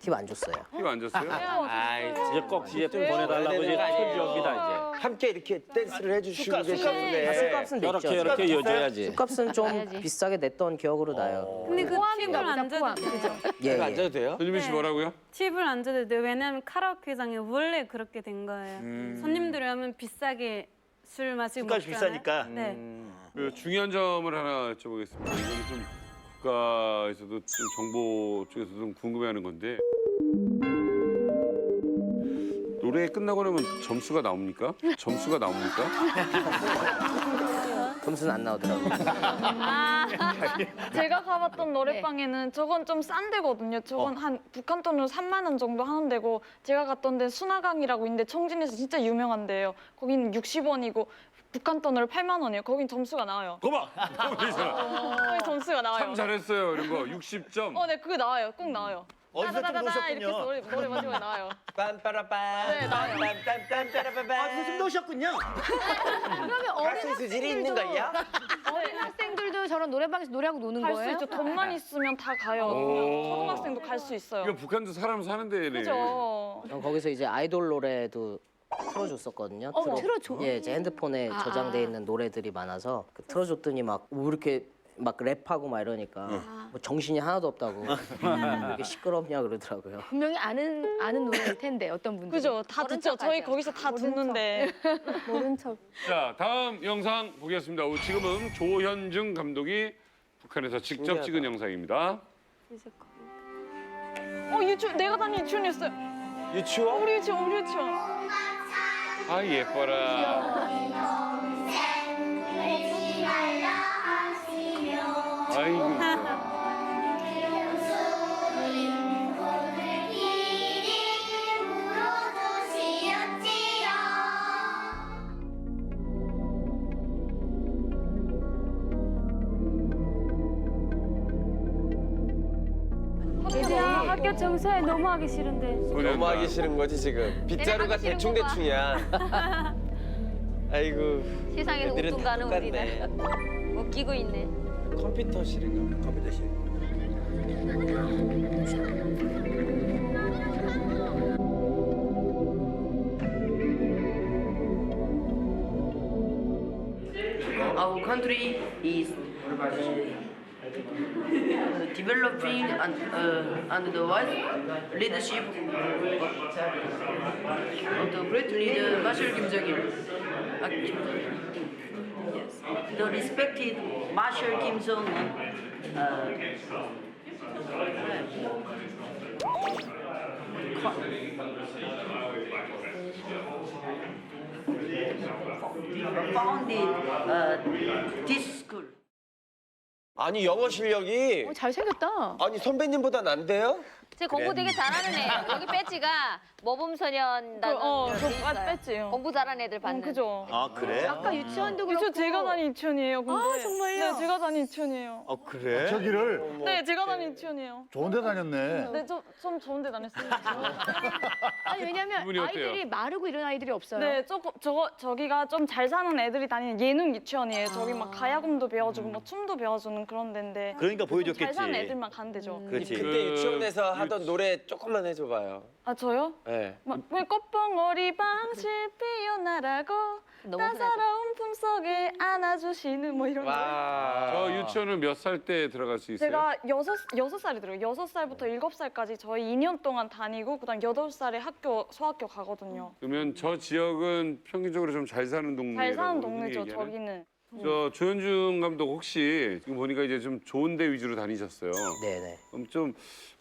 팁 안 줬어요. 팁 안 줬어요? 아이, 이제 꼭 이제 보내달라고 이제 팁줍니다 이제. 함께 이렇게 댄스를 해주시고 아, 계셨는데 술값은 냈죠. 이렇게 여줘야지. 술값은 좀 비싸게 냈던 기억으로 나요. 근데 그 포함인가 팁을 안 보다, 줘도 포함. 되죠. 예, 예. 앉아도 돼요? 손유미 씨 뭐라고요? 팁을 안 줘도 돼요. 왜냐면 카라오케장에 원래 그렇게 된 거예요. 손님들이 오면 비싸게 술 마시고 술값이 먹잖아요. 비싸니까. 네. 그 중요한 점을 하나 여쭤보겠습니다. 이거는 좀 국가에서도 좀 정보 쪽에서도 좀 궁금해하는 건데 노래 끝나고 나면 점수가 나옵니까? 점수가 나옵니까? 점수는 안 나오더라고요. 제가 가봤던 노래방에는 저건 좀 싼 데거든요. 저건 한 북한 돈으로 3만 원 정도 하는 데고 제가 갔던 데는 순화강이라고 있는데 청진에서 진짜 유명한 데예요. 거기는 60원이고 북한 돈으로 8만 원이에요. 거긴 점수가 나와요. 거봐! 거기 점수가 나와요. 참 잘했어요. 이런 거 60점. 네, 그게 나와요. 꼭 나와요. 어디서 좀 따다다다다 놓으셨군요. 이렇게 해서 노래 마지막에 나와요. 빰빠라빰. 네, 나와요. 아, 좀 놓으셨군요. 그러면 가슴 수질이 있는 거야? 어린 학생들도 저런 노래방에서 노래하고 노는 갈 수 거예요? 있죠. 돈만 있으면 다 가요. 오. 초등학생도 갈 수 있어요. 이거 북한도 사람 사는 데네. 그죠. 거기서 이제 아이돌 노래도 틀어줬었거든요. 틀어줘? 예, 제 핸드폰에 저장돼 있는 노래들이 많아서 틀어줬더니 막 왜 이렇게 막 랩하고 막 이러니까 뭐 정신이 하나도 없다고 왜 이렇게 시끄럽냐 그러더라고요. 분명히 아는 노래일 텐데 어떤 분들. 그죠. 다 듣죠. 저희 거기서 다 듣는데. 모른 척. 자, 다음 영상 보겠습니다. 지금은 조현중 감독이 북한에서 직접 찍은 영상입니다. 유치원 내가 다닌 유치원이었어요. 유치원? 우리 유치원. 아, 예뻐라. 아이고. 학교 청소에 너무 하기 싫은데. 너무 하기 싫은 거지 지금. 빗자루가 하기 싫은 대충대충이야. 아이고. 세상에서 애들은 웃동 다 가는 똑같네. 우리는 웃기고 있네. 컴퓨터실인가? 컴퓨터실. Our country is developing under the wise leadership of the great leader Marshal Kim Jong-il. Yes. The respected Marshal Kim Jong-un founded this school. 아니 영어 실력이 잘생겼다. 아니 선배님보단 안 돼요? 제 공부 되게 잘하는 애. 여기 배지가 모범소년단 배지요. 공부 잘하는 애들 받는. 그죠. 아, 그래? 아까 유치원도 유치원 제가 다닌 유치원이에요. 근데. 아, 정말요? 네, 제가 다닌 유치원이에요. 아, 그래? 저기를 네, 제가 다닌 유치원이에요. 좋은 데 다녔네. 네, 좀 좋은 데 다녔어요. 아니 왜냐면 기분이 어때요? 아이들이 마르고 이런 아이들이 없어요. 네, 저기가 좀 잘 사는 애들이 다니는 예능 유치원이에요. 저기 막 가야금도 배워주고 막 춤도 배워주는 그런 데인데. 그러니까 보여줬겠지. 잘 사는 애들만 가는 데죠. 그렇지. 그때 유치원에서 하던 노래 조금만 해줘봐요. 아 저요? 네. 왜 꽃봉오리 방실 피어나라고 따사로운 품속에 안아주시는 뭐 이런 거. 저 유치원은 몇 살 때 들어갈 수 있어요? 제가 여섯 살이 들어요. 6살부터 7살까지 저희 2년 동안 다니고 그다음 8살에 소학교 가거든요. 그러면 저 지역은 평균적으로 좀 잘 사는 동네라고 잘 사는 동네죠, 얘기하는? 저기는. 저 조현중 감독 혹시 지금 보니까 이제 좀 좋은 데 위주로 다니셨어요. 네네. 그럼 좀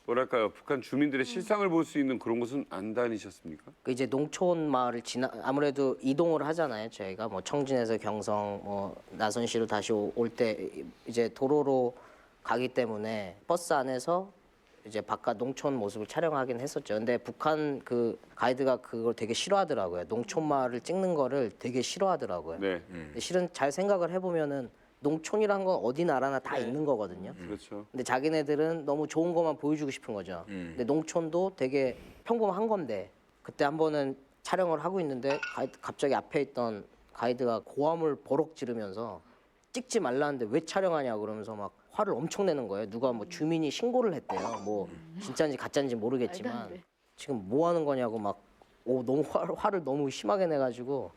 뭐랄까요, 북한 주민들의 실상을 볼 수 있는 그런 곳은 안 다니셨습니까? 그 이제 농촌 마을을 아무래도 이동을 하잖아요. 저희가 뭐 청진에서 경성, 뭐 나선시로 다시 올 때 이제 도로로 가기 때문에 버스 안에서 이제 바깥 농촌 모습을 촬영하긴 했었죠. 근데 북한 그 가이드가 그걸 되게 싫어하더라고요. 농촌 마을을 찍는 거를 되게 싫어하더라고요. 네. 근데 실은 잘 생각을 해보면은 농촌이란 건 어디 나라나 다 있는 거거든요. 그렇죠. 근데 자기네들은 너무 좋은 것만 보여주고 싶은 거죠. 근데 농촌도 되게 평범한 건데 그때 한 번은 촬영을 하고 있는데 갑자기 앞에 있던 가이드가 고함을 버럭 지르면서 찍지 말라는데 왜 촬영하냐 그러면서 막 화를 엄청 내는 거예요. 누가 뭐 주민이 신고를 했대요. 뭐 진짜인지 가짜인지 모르겠지만 지금 뭐 하는 거냐고 막 너무 화를 너무 심하게 내가지고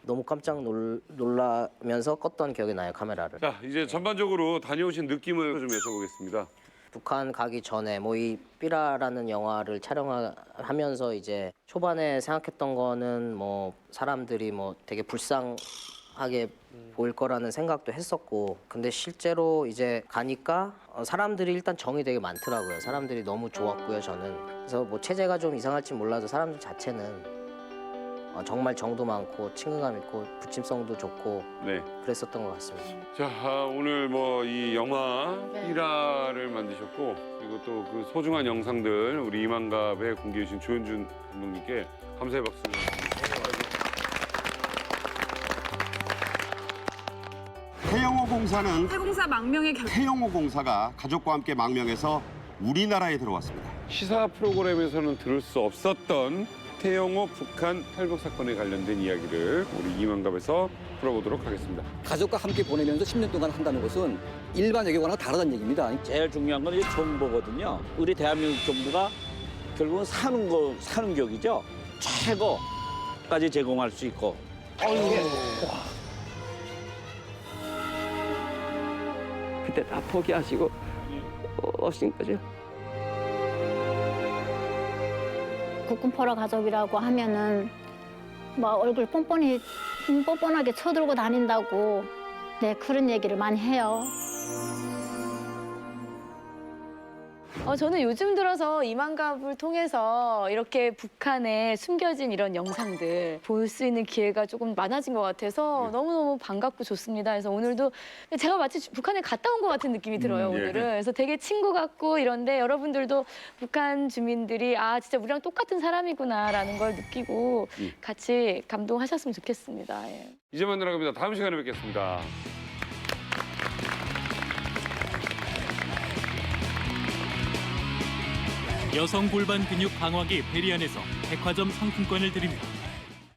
너무 깜짝 놀라면서 껐던 기억이 나요, 카메라를. 자, 이제 전반적으로 다녀오신 느낌을 좀 여쭤보겠습니다. 북한 가기 전에 뭐 이 삐라라는 영화를 촬영하면서 이제 초반에 생각했던 거는 뭐 사람들이 뭐 되게 불쌍하게 보일 거라는 생각도 했었고, 근데 실제로 이제 가니까 사람들이 일단 정이 되게 많더라고요. 사람들이 너무 좋았고요, 저는. 그래서 뭐 체제가 좀 이상할지 몰라도 사람들 자체는 정말 정도 많고 친근감 있고 부침성도 좋고 그랬었던 것 같습니다. 자, 오늘 뭐 이 영화 삐라를 만드셨고 그리고 또 그 소중한 영상들 우리 이만갑에 공개해 주신 조현준 감독님께 감사의 박수. 태영호 공사는 태공사 망명의 태영호 공사가 가족과 함께 망명해서 우리나라에 들어왔습니다. 시사 프로그램에서는 들을 수 없었던 태영호 북한 탈북 사건에 관련된 이야기를 우리 이만갑에서 풀어보도록 하겠습니다. 가족과 함께 보내면서 10년 동안 한다는 것은 일반 외교관과 다르다는 얘기입니다. 제일 중요한 건 이제 정보거든요. 우리 대한민국 정부가 결국은 사는 격이죠. 최고까지 제공할 수 있고. 그때 다 포기하시고 오신 거죠. 국군 포로 가족이라고 하면은 뭐 얼굴 뻔뻔하게 쳐들고 다닌다고 그런 얘기를 많이 해요. 저는 요즘 들어서 이만갑을 통해서 이렇게 북한에 숨겨진 이런 영상들 볼 수 있는 기회가 조금 많아진 것 같아서 너무너무 반갑고 좋습니다. 그래서 오늘도 제가 마치 북한에 갔다 온 것 같은 느낌이 들어요, 오늘은. 그래서 되게 친구 같고 이런데 여러분들도 북한 주민들이 진짜 우리랑 똑같은 사람이구나라는 걸 느끼고 같이 감동하셨으면 좋겠습니다. 예. 이제 만나러 갑니다. 다음 시간에 뵙겠습니다. 여성 골반 근육 강화기 베리안에서 백화점 상품권을 드립니다.